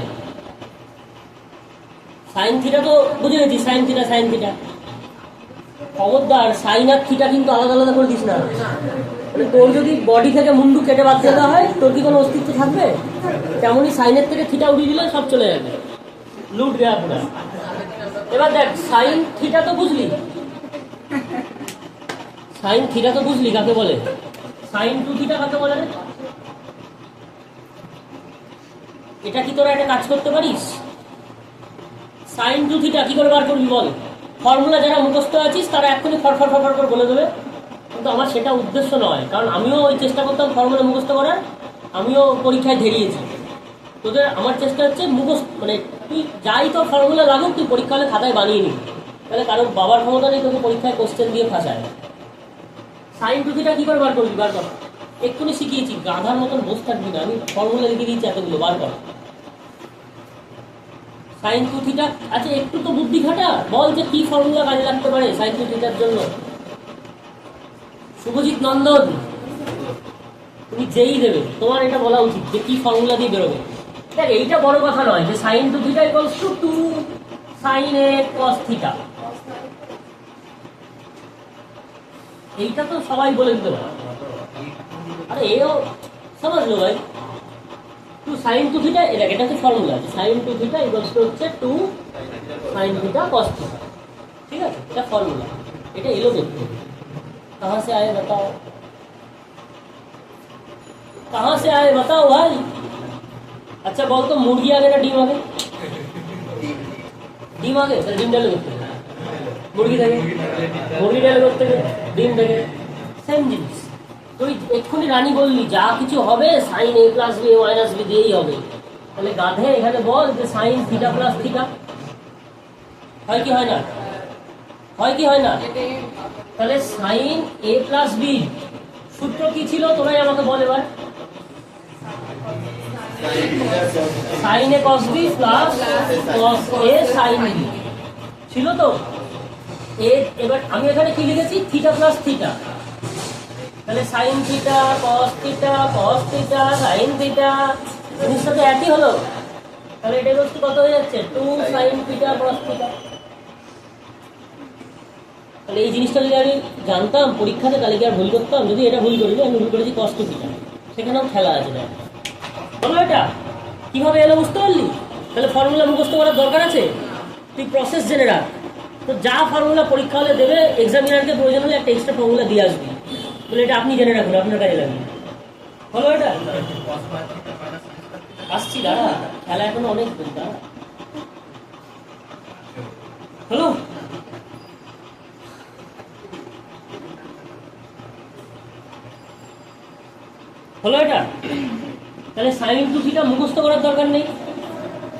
সাইন থিটা তো বুঝে গেছিস, সাইন থিটা সাইন থিটা। খবরদার সাইন আর থিটা কিন্তু আলাদা আলাদা করে দিস না। মানে তোর যদি বডি থেকে মুন্ডু কেটে বাদ দেওয়া হয়, তোর কি কোনো অস্তিত্ব থাকবে? তেমনই সাইনের থেকে থিটা উঠিয়ে দিলে সব চলে যাবে, লুট গেয়া পুরা। এবার দেখ সাইন থিটা তো বুঝলি, সাইন থিটা তো বুঝলি কাকে বলে? সাইন টু থিটা কাকে বলে রে? এটা কি তোরা একটা কাজ করতে পারিস? সাইন টু থিটা কি করে বার করবি বল? ফর্মুলা যারা মুখস্থ আছিস তারা এক্ষুনি ফরফর ফরফর করে বলে দেবে, কিন্তু আমার সেটা উদ্দেশ্য নয়। কারণ আমিও ওই চেষ্টা করতাম ফর্মুলা মুখস্থ করার, আমিও পরীক্ষায় ধেরিয়েছি। তোদের আমার চেষ্টা হচ্ছে মুখস্থ, মানে তুই যাই তোর ফর্মুলা লাগুক তুই পরীক্ষা হলে খাতায় বানিয়ে নিবি, তাহলে কারণ বাবার ক্ষমতা নেই তোকে পরীক্ষায় কোশ্চেন দিয়ে ফাঁসায়। সাইন টু থিটা কি করে বার করবি? বার কর, এক্ষুনি শিখিয়েছি, গাধার মতন বসে থাকবি না, আমি ফর্মুলা লিখে দিয়েছি এতগুলো, বার কর। সাইন টু থিটা, আচ্ছা একটু তো বুদ্ধি খাটা, বল যে কি ফর্মুলা কাজে লাগতে পারে সাইন টু থিটার জন্য। শুভজিৎ নন্দন, তুমি যেই দেবে তোমার এটা বলা উচিত যে কি ফর্মুলা দিয়ে বেরোবে। দেখ এইটা বড় কথা নয় যে sine two theta equals to 2 sine A cos theta, এইটা তো সবাই বলে দিতে পারে। আরে এও সমঝলো ভাই, 2 সাইন টু থিটা, এটা হচ্ছে formula, sine two theta equals to হচ্ছে 2 সাইন থিটা কস থিটা, ঠিক আছে? এটা ফর্মুলা, এটা এলো দেখতে। कहाँ से आए बताओ? कहाँ से आए बताओ भाई। अच्छा बोल तो मुर्गी आगे ना ডিম आगे? ডিম आगे তাহলে ডিম ডালে করতে হবে। মুরগি থেকে মুরগি ডালে করতে হবে, ডিম থেকে সেম জিনিস। তুই এক্ষুনি রানী বললি যা কিছু হবে sign A plus B minus B দিয়েই হবে, তাহলে গাধে এখানে বল যে সাইন থিটা প্লাস থিটা হয় কি হয় না? হয় কি হয় না? তাহলে সাইন এ প্লাস বি সূত্র কি ছিল তোরাই আমাকে বল এবার। Sign A cos B plus cos A sine B ছিল তো। এবার আমি এখানে কি লিখেছি? থিটা প্লাস থিটা, তাহলে sign theta cos theta sine theta জিনিসটা তো একই হলো। তাহলে এটা বস্তু কত হয়ে যাচ্ছে? 2 সাইন থিটা কস থিটা। তাহলে এই জিনিসটা যদি আমি জানতাম পরীক্ষাতে তাহলে কি আর ভুল করতাম? যদি এটা ভুল করি, আমি ভুল করেছি কস টু থিটা, সেখানেও খেলা আছে না। বলো এটা কিভাবে এলো বুঝতে পারলি? তাহলে ফর্মুলা মুখস্থ করার দরকার আছে? তুই প্রসেস জেনে রাখ। তো যা ফর্মুলা পরীক্ষা হলে দেবে, এক্সামিনারকে প্রয়োজন হলে একটা এক্সট্রা ফর্মুলা দিয়ে আসবি, বলে এটা আপনি জেনে রাখুন, আপনার কাজে লাগবে। বলো এটা আসছি, দাঁড়া, খেলা এখনো অনেক দূর, দাঁড়া। হলো হলো এটা। তাহলে সাইন টু থিটা মুখস্থ করার দরকার নেই।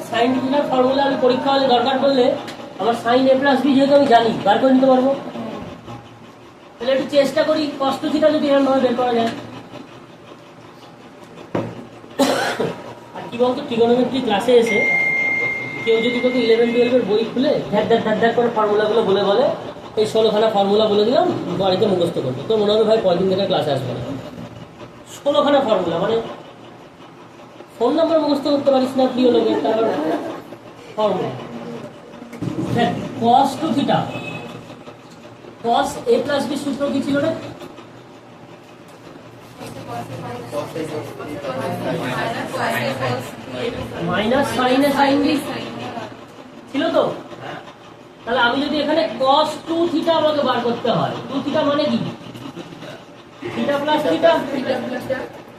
সাইন টু থিটার ফর্মুলা আমি পরীক্ষা হলে দরকার পড়লে আমার সাইন এ প্লাস বি যেহেতু আমি জানি বার করে নিতে পারবো। তাহলে একটু চেষ্টা করি কস টু থিটা যদি এরকম ভাবে বের করা যায়। আর কি বলতো, ট্রিগোনোমেট্রি ক্লাসে এসে কেউ যদি তোকে 11-12 বই খুলে ধ্যাক ধ্যাক করে ফর্মুলাগুলো বলে এই 16খানা ফর্মুলা বলে দিলাম বাড়িতে মুখস্থ করবে, তো মনে হবে ভাই কয়দিন থেকে ক্লাসে আসবে না। 16খানা ফর্মুলা মানে ফোন নাম্বার মুখস্থ করতে পারিস না প্রিয় লোকের, তারপর ফর্মুলা। কস টু থিটা, কস এ প্লাস বি সূত্র কি ছিল রে? Minus sine A sine B ছিল তো। তাহলে আমি যদি এখানে কস টু থিটা আমাকে বার করতে হয়, টু থিটা মানে কি? Theta plus theta.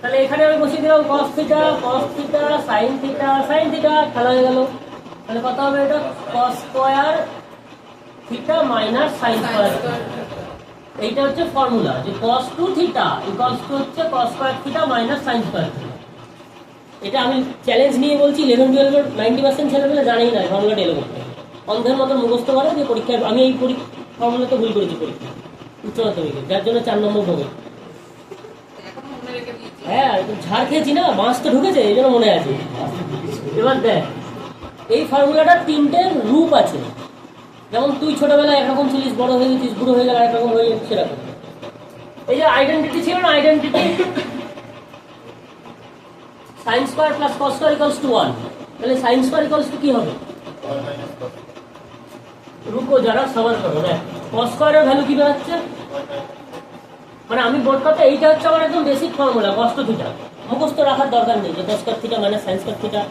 তাহলে এখানে আমি বসিয়ে দিলাম কস থিটা সাইন থিটা, খেলা হয়ে গেল। তাহলে কত হবে এটা? কস square theta minus sine square. এইটা হচ্ছে ফর্মুলা, যে কস টু থিটা ইকুয়ালস টু হচ্ছে কস square theta minus sine square theta. এটা আমি চ্যালেঞ্জ নিয়ে বলছি, 11-12 90% ছেলেমেলে জানেই না ফর্মুলাটা এলো করতে, অন্ধের মতো মুখস্থ করে যে পরীক্ষায়। আমি এই ফর্মুলাতে ভুল করেছি পরীক্ষা উচ্চ মাধ্যমিকে, যার জন্য 4 নম্বর ভোগে। হ্যাঁ ঝাড় খেয়েছি না, বাঁশ তো ঢুকেছে, এই জন্য মনে আছে। এবার দেখ এই ফর্মুলাটার 3টে রূপ আছে। যেমন তুই ছোটবেলায় একরকম ছিলিস, বড় হয়ে গেছিস, বুড়ো হয়ে গেলে একরকম হয়ে যাচ্ছে, সেরকম। এই যে আইডেন্টিটি ছিল না, identity sign square plus cos square equals to 1, তাহলে সাইন স্কোয়ার ইকুয়ালস টু কি হবে? রুকো যারা সমান করো, দেখ কস স্কোয়ারের ভ্যালু কি বেরোচ্ছে? মানে আমি বোর্ড কথা, এইটা হচ্ছে আমার একদম basic formula cos two theta. মুখস্থ রাখার দরকার নেই যে কস স্কোয়ার থিটা মানে সাইন স্কোয়ার থিটা,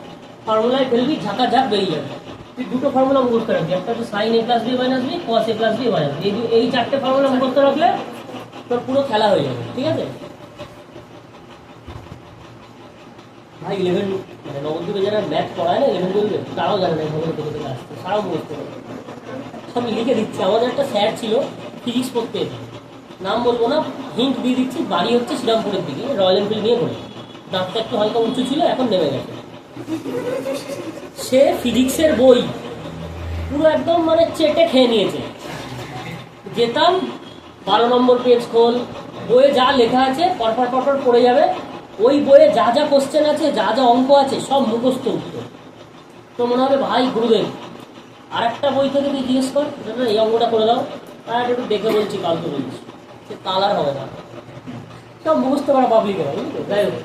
ফর্মুলায় ফেলবি ঝাঁকা ঝাঁক বেরিয়ে যাবে। তুই দুটো ফর্মুলা মুখস্থ রাখবি, একটা হচ্ছে sine A plus B minus B, cos A plus B minus B. এই 4টে ফর্মুলা মুখস্থ রাখলে তোর পুরো খেলা হয়ে যাবে, ঠিক আছে? ভাই 11 মানে নবদ্বীপে যারা ম্যাথ পড়ায় না 11-12 তারাও জানে না ফর্মুলা থেকে আসছে, তারাও মুখস্থ করে। আমি লিখে দিচ্ছি, আমাদের একটা স্যার ছিল ফিজিক্স পড়তে, নাম বলবো না, হিন্ট দিয়ে দিচ্ছি, বাড়ি হচ্ছে শ্রীরামপুরের দিকে, রয়্যাল এনফিল্ড নিয়ে পড়ে, দাঁতটা একটু হালকা উঁচু ছিল, এখন নেমে গেছে। সে ফিজিক্সের বই পুরো একদম মানে চেটে খেয়ে নিয়েছে। যেতাম 12 নম্বর পেজ খোল, বইয়ে যা লেখা আছে পরপর পড়ে যাবে, ওই বইয়ে যা যা কোশ্চেন আছে, যা যা অঙ্ক আছে সব মুখস্থ উত্তর। তো মনে হবে ভাই গুরুদেব আর একটা বই থেকে তুই জিজ্ঞেস কর, এই অঙ্কটা করে দাও, আর একটু দেখে বলছি, কালকে বলছি, সে কালার হবে না, সব মুখস্থ করা পাবলিক হবে, বুঝলি তো? যাই হোক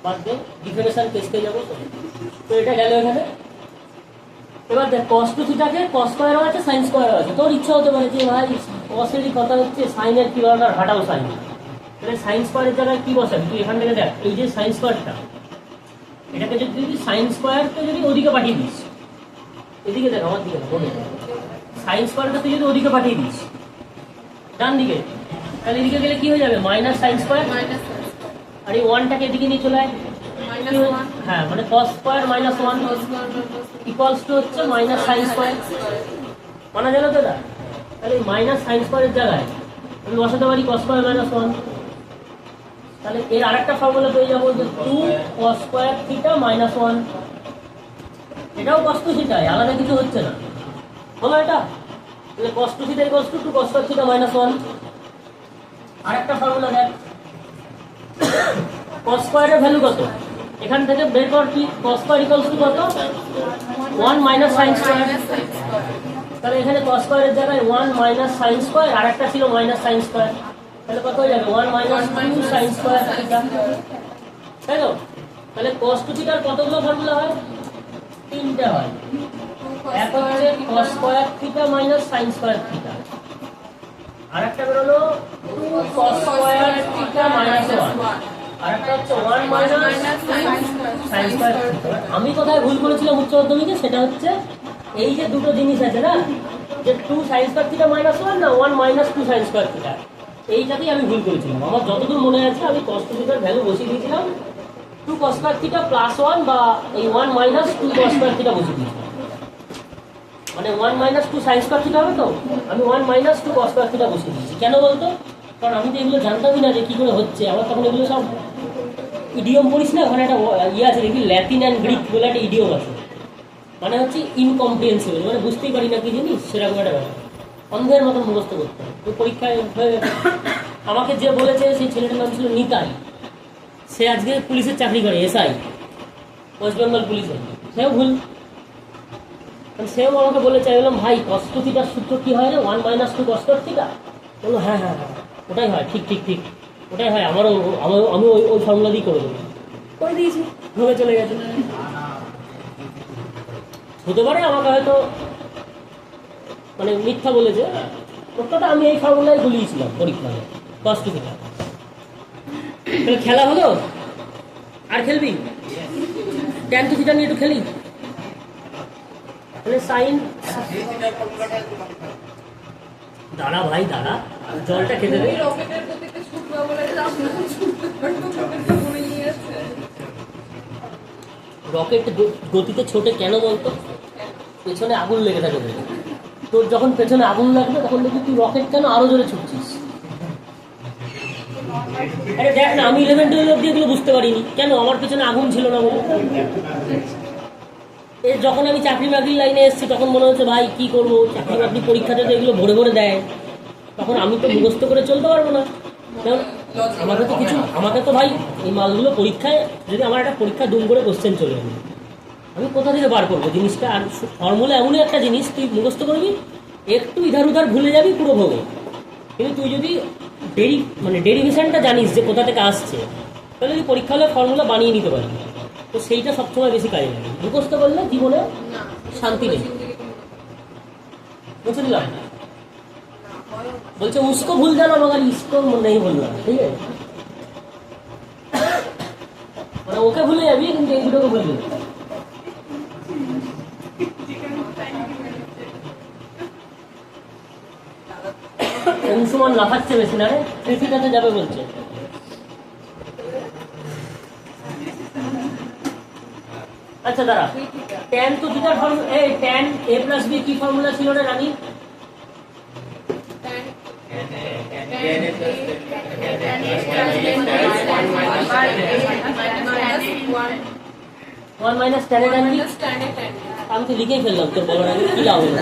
বাদ দে, ডিফিনেশন টেস্টে যাবো। তো এটা গেল এখানে। এবার দেখ কস টু থিটাকে কস স্কোয়ারও আছে সাইন স্কোয়ারও আছে। তোর ইচ্ছা হতে পারে যে ভাই কসেরই কথা হচ্ছে, সাইনের কি দরকার, হাটাও সাইন। তাহলে সাইন স্কোয়ারের জায়গায় কি বসাবি তুই? এখান থেকে দেখ, এই যে সাইন স্কোয়ারটা, এটাকে যদি সাইন স্কোয়ারকে যদি ওদিকে পাঠিয়ে দিস, এদিকে দেখ আমার দিকে, সাইন স্কোয়ারটা তুই যদি ওদিকে পাঠিয়ে দিস ডান দিকে, তাহলে এদিকে গেলে কি হয়ে যাবে? Minus sine square. আর এই ওয়ানটাকে এদিকে নিয়ে চলে আয়। মাইনাস ওয়ান হ্যাঁ মানে cos square minus one equals to হচ্ছে মাইনাস সাইন স্কোয়ার। মানা গেল তো এটা? তাহলে মাইনাস সাইন স্কোয়ারের জায়গায় আমি বসাতে পারি কস স্কোয়ার মাইনাস ওয়ান। তাহলে এর আরেকটা ফর্মুলা পেয়ে যাবো যে 2 cos square theta minus one. এটাও cos টু থিটাই, আলাদা কিছু হচ্ছে না, হলো এটা? তাহলে cos two theta equals to 2 cos square theta minus one. আরেকটা ফর্মুলা দেখ, cos স্কোয়ারের ভ্যালু কত এখান থেকে বের কর কি, cos স্কোয়ার ইকুয়ালস টু কত 1 মাইনাস সাইন স্কোয়ার। তাহলে এখানে cos স্কোয়ারের জায়গায় 1 মাইনাস সাইন স্কোয়ার, আরেকটা ছিল মাইনাস সাইন স্কোয়ার। তাহলে কত হয়ে যাবে 1 মাইনাস 2 সাইন স্কোয়ার থিটা, তাই তো? তাহলে cos টু থিটার কতগুলো ফর্মুলা হয়? তিনটে হয়। এক হচ্ছে cos square theta minus sine square theta, আরেকটা বেরোলো 2 cos স্কোয়ার থিটা মাইনাস 1, আরেকটা হচ্ছে 1 মাইনাস সাইন স্কোয়ার থিটা। আমি কোথায় ভুল করেছিলাম উচ্চ মাধ্যমিকে, সেটা হচ্ছে এই যে দুটো জিনিস আছে না, যে 2 সাইন স্কোয়ার থিটা মাইনাস 1 না 1 মাইনাস 2 সাইন স্কোয়ার থিটা, এইটাতেই আমি ভুল করেছিলাম। আমার যতদূর মনে আছে আমি cos টু থিটার ভ্যালু বসিয়ে দিয়েছিলাম 2 cos স্কয়ার থিটা প্লাস 1 বা এই 1 মাইনাস 2 cos স্কয়ার থিটা বসিয়ে দিয়েছিলাম। মানে 1 মাইনাস 2 সাইন স্কয়ার থিটা হবে তো, আমি 1 মাইনাস 2 cos স্কয়ার থিটা বসিয়ে দিয়েছি। কেন বলতো? কারণ আমি তো এগুলো জানতামই না যে কী করে হচ্ছে। আমার তখন এগুলো সব ইডিয়ম পড়িস না, ওখানে একটা ইয়ে আছে দেখবি, ল্যাটিন অ্যান্ড গ্রিক বলে একটা ইডিয়ম আছে, মানে হচ্ছে ইনকম্প্রিহেন্সিবল, মানে বুঝতেই পারি না কি জিনিস, সেরকম একটা ব্যাপার। অন্ধের মতন মুখস্থ করতে হয়। তো পরীক্ষায় হয়ে গেছে। আমাকে যে বলেছে সেই ছেলেটার নাম ছিল নিতাই, সে আজকে পুলিশের চাকরি করে, এসআই, ওয়েস্ট বেঙ্গল পুলিশে। সেও ভুল, সেও আমাকে বলেছে। আমি বললাম ভাই cos টু থিটার সূত্র কী হয় রে, 1 মাইনাস 2 cos স্কয়ার থিটা? বললো হ্যাঁ হ্যাঁ হ্যাঁ ওটাই হয়, ঠিক ঠিক ঠিক ওটাই হয়, আমারও আমি ওই ফর্মুলা দিয়ে করে দেবো, করে দিয়েছি, ভেবে চলে গেছে। হতে পারে আমাকে হয়তো মানে মিথ্যা বলেছে, প্রত্যেকটা আমি এই ফর্মুলায় ভুলিয়েছিলাম পরীক্ষায় cos টু থিটা। তাহলে খেলা হলো, আর খেলবি? tan টু থিটা নিয়ে একটু খেলি। তাহলে সাইন, দাঁড়া ভাই দাঁড়া, জলটা খেতে দে। রকেটের গতিতে ছুটবে বলে যে আপনারা ছুটতে পারতো, রকেটটা পড়ে গিয়েছে। রকেট গতিতে ছোটে কেন বলতো? পেছনে আগুন লেগে থাকে বলে। তোর যখন পেছনে আগুন লাগবে তখন দেখবি তুই রকেট কেন আরো জোরে ছুটছিস। আরে দেখ না, আমি 11-12 অব্দি এগুলো বুঝতে পারিনি, কেন? আমার পেছনে আগুন ছিল না বলে। এর যখন আমি চাকরি বাকরির লাইনে এসেছি তখন মনে হচ্ছে ভাই কী করবো, চাকরি বাকরি পরীক্ষাতে তো এগুলো ভরে ভরে দেয়, তখন আমি তো মুখস্থ করে চলতে পারবো না। কারণ আমাকে তো ভাই এই মালগুলো পরীক্ষায়, যদি আমার একটা পরীক্ষা দুম করে কোশ্চেন চলে যাবে, আমি কোথা থেকে বার করবো জিনিসটা? আর ফর্মুলা এমনই একটা জিনিস, তুই মুখস্থ করবি, একটু ইধার উধার ভুলে যাবি পুরো ভোগে। কিন্তু তুই যদি ডেরিভেশনটা জানিস যে কোথা থেকে আসছে, তাহলে তুই পরীক্ষা হলে ফর্মুলা বানিয়ে নিতে পারবি। তো সেইটা সবসময় বেশি কাজে লাগে। মুখস্থ করলে জীবনে শান্তি নেই। বুঝে দিলাম? বলছে উসকো ভুল জানা মगर इसको नहीं भूलना, ঠিক আছে? মানে ওকে ভুলে যাবি কিন্তু এই দুটোকে ভুলবি না। অংশুমান লাফাচ্ছে বেশি না রে, ট্রেফিকাতে যাবে বলছে। আচ্ছা দাঁড়া, tan টু থিটার ফর্মুলা, এই tan a প্লাস b কি ফর্মুলা ছিল রে রানী? ওয়ান মাইনাস tan এর আমি তো লিখেই ফেললাম তোর বলার আগে, কি লাভ হলো?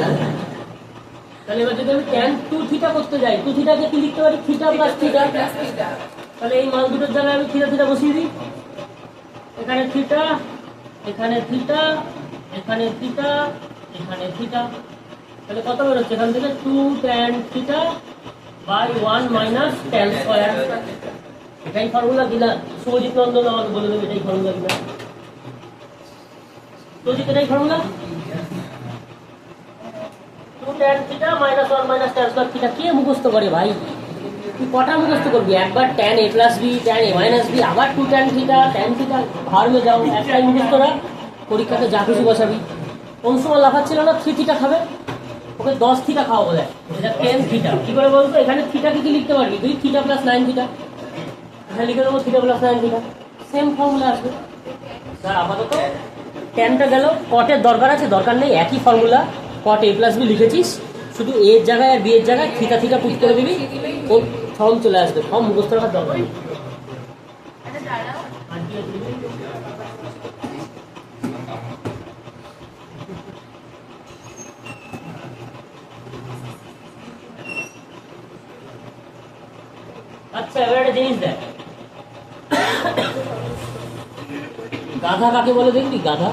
তাহলে এবার যদি আমি tan টু থিটা করতে যাই, টু থিটাকে কি লিখতে পারি? Theta plus theta. তাহলে এই মান দুটোর জায়গায় আমি থিটা থিটা বসিয়ে দিই। এখানে থিটা, এখানে থিটা, এখানে থিটা, এখানে থিটা। তাহলে কত বেরোচ্ছে এখান থেকে? 2 tan থিটা বাই 1 মাইনাস tan স্কয়ার। এটাই ফর্মুলা কিনা? শুভজিৎ নন্দন আমাকে বলে দেবে এটাই ফর্মুলা কিনা। শুভজিৎ এটাই formula? 2 tan theta minus 1 minus tan square theta. কে মুখস্থ করে ভাই? তুই কটা মুখস্থ করবি? একবার tan a plus b, tan a minus b, আবার 2 tan থিটা, tan থিটা, ভার মে যাও। একটাই মুখস্থ রাখ, পরীক্ষাতে যা কিছু বসাবি। কোন সময় লাফাচ্ছিল না 3 থিটা খাবে, ওকে 10 থিটা খাওয়া বলে, এটা 10 থিটা। কি করে বলতো? এখানে থিটাকে কি লিখতে পারবি তুই? Theta plus 9 theta. এখানে লিখে দেবো theta plus sine theta, same formula আসবে। স্যার আপাতত ট্যানটা গেল, কটের দরকার আছে দরকার নেই, একই formula, caught A plus B লিখেছিস, শুধু এর জায়গায় আর বি এর জায়গায় থিটা থিটা পুট করে দিবি, ও ফর্ম চলে আসবে, ফর্ম মুখস্থ রাখার দরকার নেই। আচ্ছা এবার একটা জিনিস দেখ, গাধা কাকে বলে দেখবি? গাধা,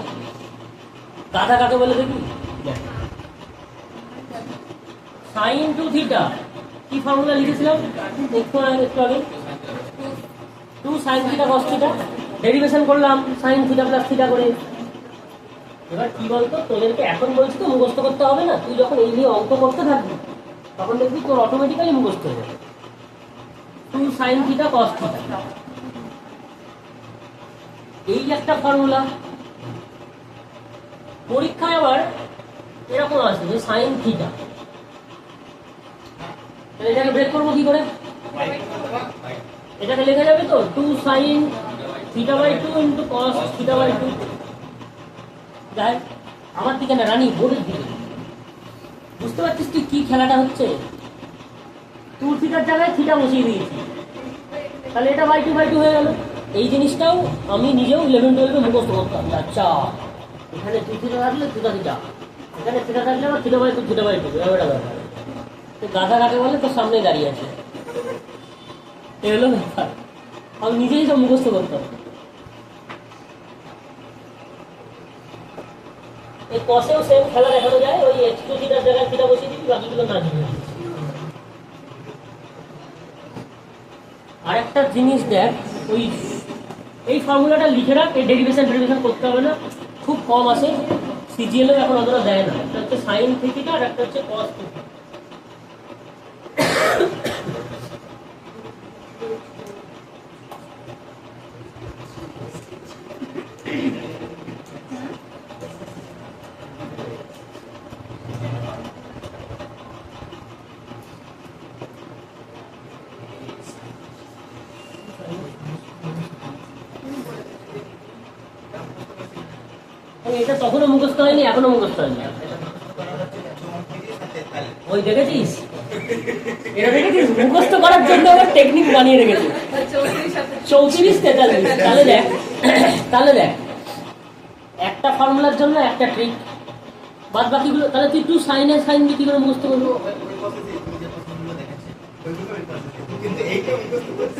গাধা কাকে বলে দেখবি? সাইন টু থিটা কি ফর্মুলা লিখেছিলাম একটু আগে? 2 sine theta cos theta, derivation করলাম সাইন থিটা প্লাস থিটা করে। এবার কি বলতো, তোদেরকে এখন বলছি তো মুখস্থ করতে হবে না, তুই যখন এই নিয়ে অঙ্ক করতে থাকবি তখন দেখবি তোর অটোমেটিক্যালি মুখস্থ হয়ে যাবে। 2 সাইন থিটা কস থিটা, এই একটা ফর্মুলা। পরীক্ষায় আবার এরকম আছে যে সাইন থিটা, এটাকে ব্রেক করবো কি করে? এটাকে লেখা যাবে তো 2 sine theta by 2 into cos theta by 2। যাই আমার দিকে না রানী, বোর্ডের দিকে। বুঝতে পারছিস তুই কি খেলাটা হচ্ছে? 2 থিটার জায়গায় থিটা বসিয়ে দিয়েছি, তাহলে এটা বাই 2 হয়ে গেল। এই জিনিসটাও আমি নিজেও 11-12 মুখস্থ করতাম। আচ্ছা এখানে 2 থিটা থাকলে থিটা থিটা, এখানে থিটা থাকলে আবার থিটা বাই 2 এটা ব্যাপার। তো গাধা কাকে বলে তোর সামনে দাঁড়িয়ে আছে, এ হলো ব্যাপার। আমি নিজেই সব মুখস্থ করতাম। এই কসেও সেম খেলা দেখানো যায়, ওই x2 থিটার জায়গায় থিটা বসিয়ে দিবি, বাকিগুলো না দিবি। আরেকটা জিনিস দেখ, ওই এই ফর্মুলাটা লিখে রাখ, এই ডেরিভেশন করতে হবে না, খুব কম আসে, সিজিএলও এখন অতটা দেয় না। একটা হচ্ছে সাইন থিটা আর একটা হচ্ছে কস থিটা। এটা তখনও মুখস্থ হয়নি, এখনো মুখস্থ হয়নি। ওই দেখেছিস, এটা দেখেছিস মুখস্থ করার জন্য আবার টেকনিক বানিয়ে রেখেছে 34-43। তাহলে দেখ একটা ফর্মুলার জন্য একটা ট্রিক, বাদ বাকিগুলো তাহলে তুই 2 সাইনের সাইন দিয়ে কি করে মুখস্থ করবি?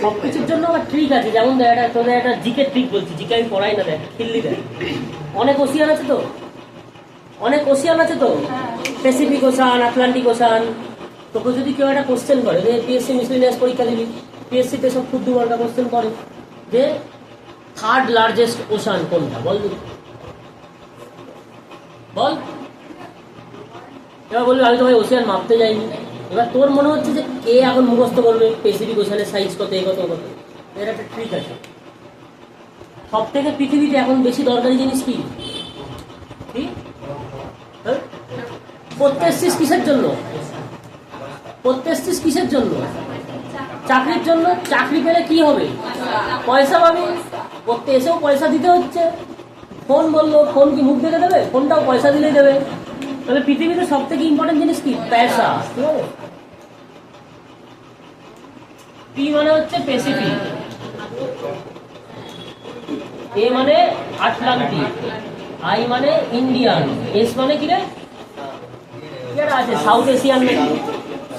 সবকিছুর জন্য আবার ট্রিক আছে, যেমন দেখ এটা তোদের একটা জিকে ট্রিক বলছি, জিকে আমি পড়াই না, দেখ খেললি দেখ, অনেক ওশিয়ান আছে তো, প্যাসিফিক ওশান, আটলান্টিক ওশান। তোকে যদি কেউ একটা কোশ্চেন করে যে পিএসসি মিসলিনিয়াস পরীক্ষা দিবি, পিএসসিতে সব খুব দুর্বলটা কোশ্চেন করে যে 3rd লার্জেস্ট ওশান কোনটা, বল এবার বলবি আমি তো ভাই ওশিয়ান মাপতে যাইনি। এবার তোর মনে হচ্ছে যে কে এখন মুখস্থ করবে প্যাসিফিক ওশানের সাইজ কত, কত এর একটা ট্রিক আছে। সব থেকে পৃথিবীতে এখন বেশি দরকারি জিনিস কি? পড়তে এসছিস কিসের জন্য? চাকরির জন্য। চাকরি পেলে কি হবে? পয়সা পাবি। পড়তে এসেও পয়সা দিতে হচ্ছে। ফোন বললো, ফোন কি মুখ দেখে দেবে? ফোনটাও পয়সা দিলেই দেবে। তাহলে পৃথিবীতে সব থেকে ইম্পর্টেন্ট জিনিস কি? পয়সা। ঠিক আছে, পি মানে হচ্ছে প্যাসিফিক, এ মানে আটলান্টিক, আই মানে ইন্ডিয়ান, এস মানে কি রে? আছে সাউথ এশিয়ান নাকি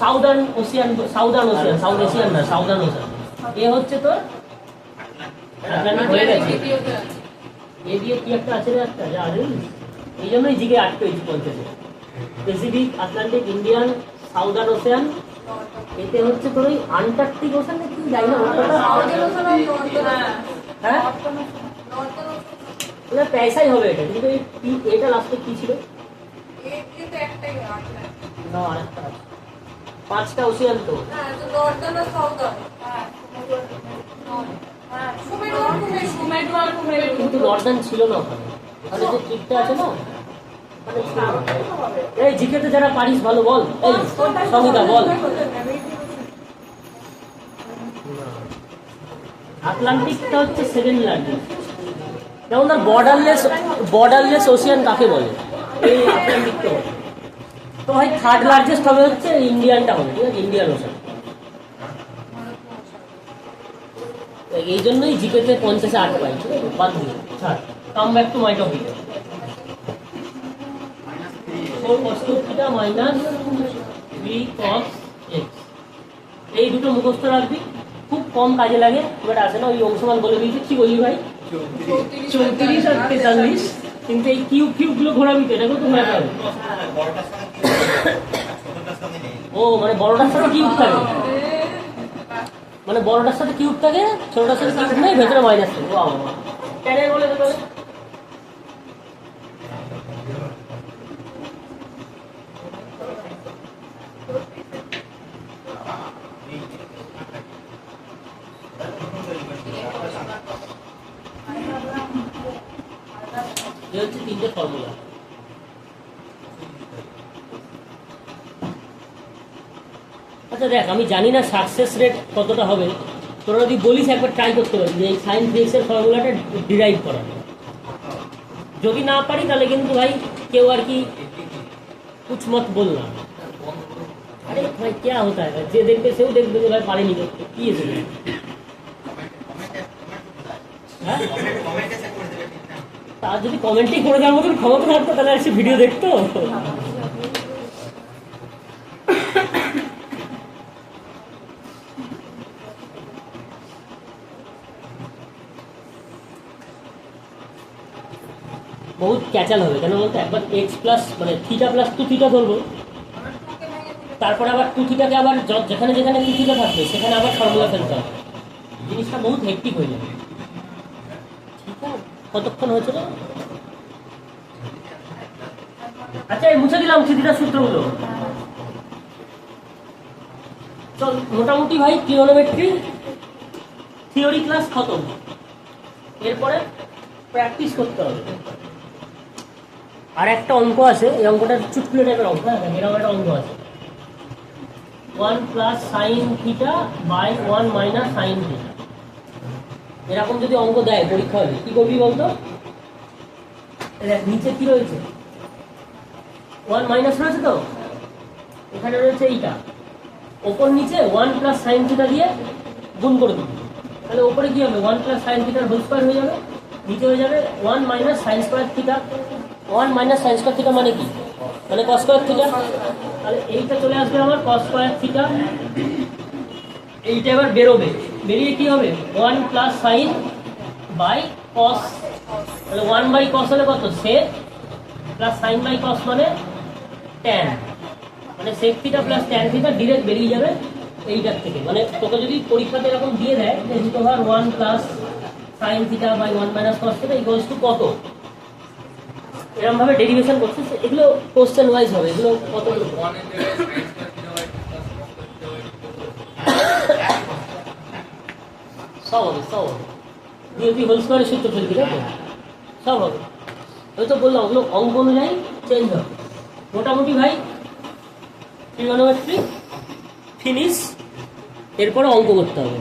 সাউদার্ন ওশিয়ান, সাউথ এশিয়ান না, সাউদার্ন ওশিয়ান। এ হচ্ছে তোর আটলান্টিক হয়ে গেছে। এ দিয়ে কি একটা আছে রে, একটা জানেন, এই জন্যই জিকে 8 পেজ বলতেছে। Pacific, Atlantic, Indian, southern Ocean. এতে হচ্ছে তোর ওই আন্টার্কটিক ওশান নাকি যাই না, হ্যাঁ পয়সাই হবে এটা, কিন্তু এটা লাস্টে কি ছিল? না আরেকটা 5টা ওশিয়ান তো, কিন্তু নর্দার্ন ছিল না ওখানে। তাহলে যে ট্রিকটা আছে না, এই জিকেতে যারা পারিস ভালো বল, এই সঙ্গীতা বল। আটলান্টিকটা হচ্ছে সেকেন্ড লার্জেস্ট। যেমন ধর বর্ডারলেস ওশিয়ান কাকে বলে? এই আটলান্টিকটা বলে। তো ভাই থার্ড লার্জেস্ট হবে হচ্ছে ইন্ডিয়ানটা হবে, ঠিক আছে, ইন্ডিয়ান ওশান। এই জন্যই জিকেতে 50-এ 8 পাই, ঠিক আছে, বাদ দিয়ে ছাড়। Come back to my topic. 4 cos থিটা মাইনাস 3 cos x, এই দুটো মুখস্থ রাখবি, খুব কম কাজে লাগে, খুব একটা আসে না। ওই অংশমান বলে দিয়েছে, কি বলবি ভাই? 34 আর 43, কিন্তু এই কিউবগুলো ঘোরাবি তো, এটাকেও তো ঘোরাতে হবে। ও মানে বড়টার সাথে কিউব থাকে, মানে বড়টার সাথে কিউব থাকে, ছোটটার সাথে কিউব নেই, ভেতরে মাইনাস থাকে। বাবা ট্যানের বলে দেবে। এই হচ্ছে 3টে ফর্মুলা। আচ্ছা দেখ, আমি জানি না সাকসেস রেট কতটা হবে, তোরা যদি বলিস একবার ট্রাই করতে পারি যে এই সাইন 3x এর ফর্মুলাটা ডিরাইভ করা। যদি না পারি তাহলে কিন্তু ভাই কেউ আর কি কুছ মত বললাম। আরে ভাই क्या होता है, যে দেখবে সেও দেখবে যে ভাই পারেনি করতে, কি এসে হ্যাঁ, তার যদি কমেন্টই করে দেওয়ার মতন ক্ষমতা থাকতো তাহলে এসে ভিডিও দেখতো। বহুত ক্যাচাল হবে, কেন বলতো, একবার এক্স প্লাস মানে থিটা প্লাস 2 থিটা ধরবো, তারপরে আবার 2 থিটাকে আবার যেখানে যেখানে 2 থিটা থাকবে সেখানে আবার ফর্মুলা ফেলতে হবে, জিনিসটা বহুত হেক্টিক হয়ে যাবে। ঠিক আছে, কতক্ষণ হয়েছে রে? আচ্ছা এই মুছে দিলাম থিটার সূত্রগুলো। চল মোটামুটি ভাই ট্রিগোনোমেট্রি থিওরি ক্লাস খতম, এরপরে প্র্যাকটিস করতে হবে। আর একটা অঙ্ক আছে, এই অঙ্কটা চুটকুলে টাইপের অঙ্ক, হ্যাঁ এরকম একটা অঙ্ক আছে, 1 plus sine theta by 1 minus sine theta. এরকম যদি অঙ্ক দেয় পরীক্ষা হলে কি করবি বলতো? নিচে কি রয়েছে? 1 মাইনাস রয়েছে, তো এখানে রয়েছে এইটা, ওপর নিচে 1 প্লাস সাইন থিটা দিয়ে গুণ করে দিবি, তাহলে ওপরে কি হবে? 1 প্লাস সাইন থিটার হোল স্কয়ার হয়ে যাবে, নিচে হয়ে যাবে 1 minus sine square theta. 1 minus sine square theta মানে কি? মানে কস স্কয়ার থিটা। তাহলে এইটা চলে আসবে আমার কস স্কয়ার থিটা, এইটা এবার বেরোবে, বেরিয়ে কি হবে? 1 প্লাস সাইন বাই কস, তাহলে 1 বাই কস হলে কত? Sec, plus sine by cos মানে ট্যান, মানে sec theta plus tan theta direct বেরিয়ে যাবে এইটার থেকে। মানে তোকে যদি পরীক্ষাতে এরকম দিয়ে দেয় যে root over 1 plus sine theta by 1 minus cos theta equals to কত, এরকম ভাবে ডেরিভেশন করছিস, এগুলো কোশ্চেন ওয়াইজ হবে, এগুলো কত সব হবে, সব হবে। তুই হোল স্কয়ারের সূত্র ফেলবি না তো, সব হবে। ওই তো বললাম ওগুলো অঙ্ক অনুযায়ী চেঞ্জ হবে। মোটামুটি ভাই ট্রিগোনোমেট্রি ফিনিশ, এরপরে অঙ্ক করতে হবে।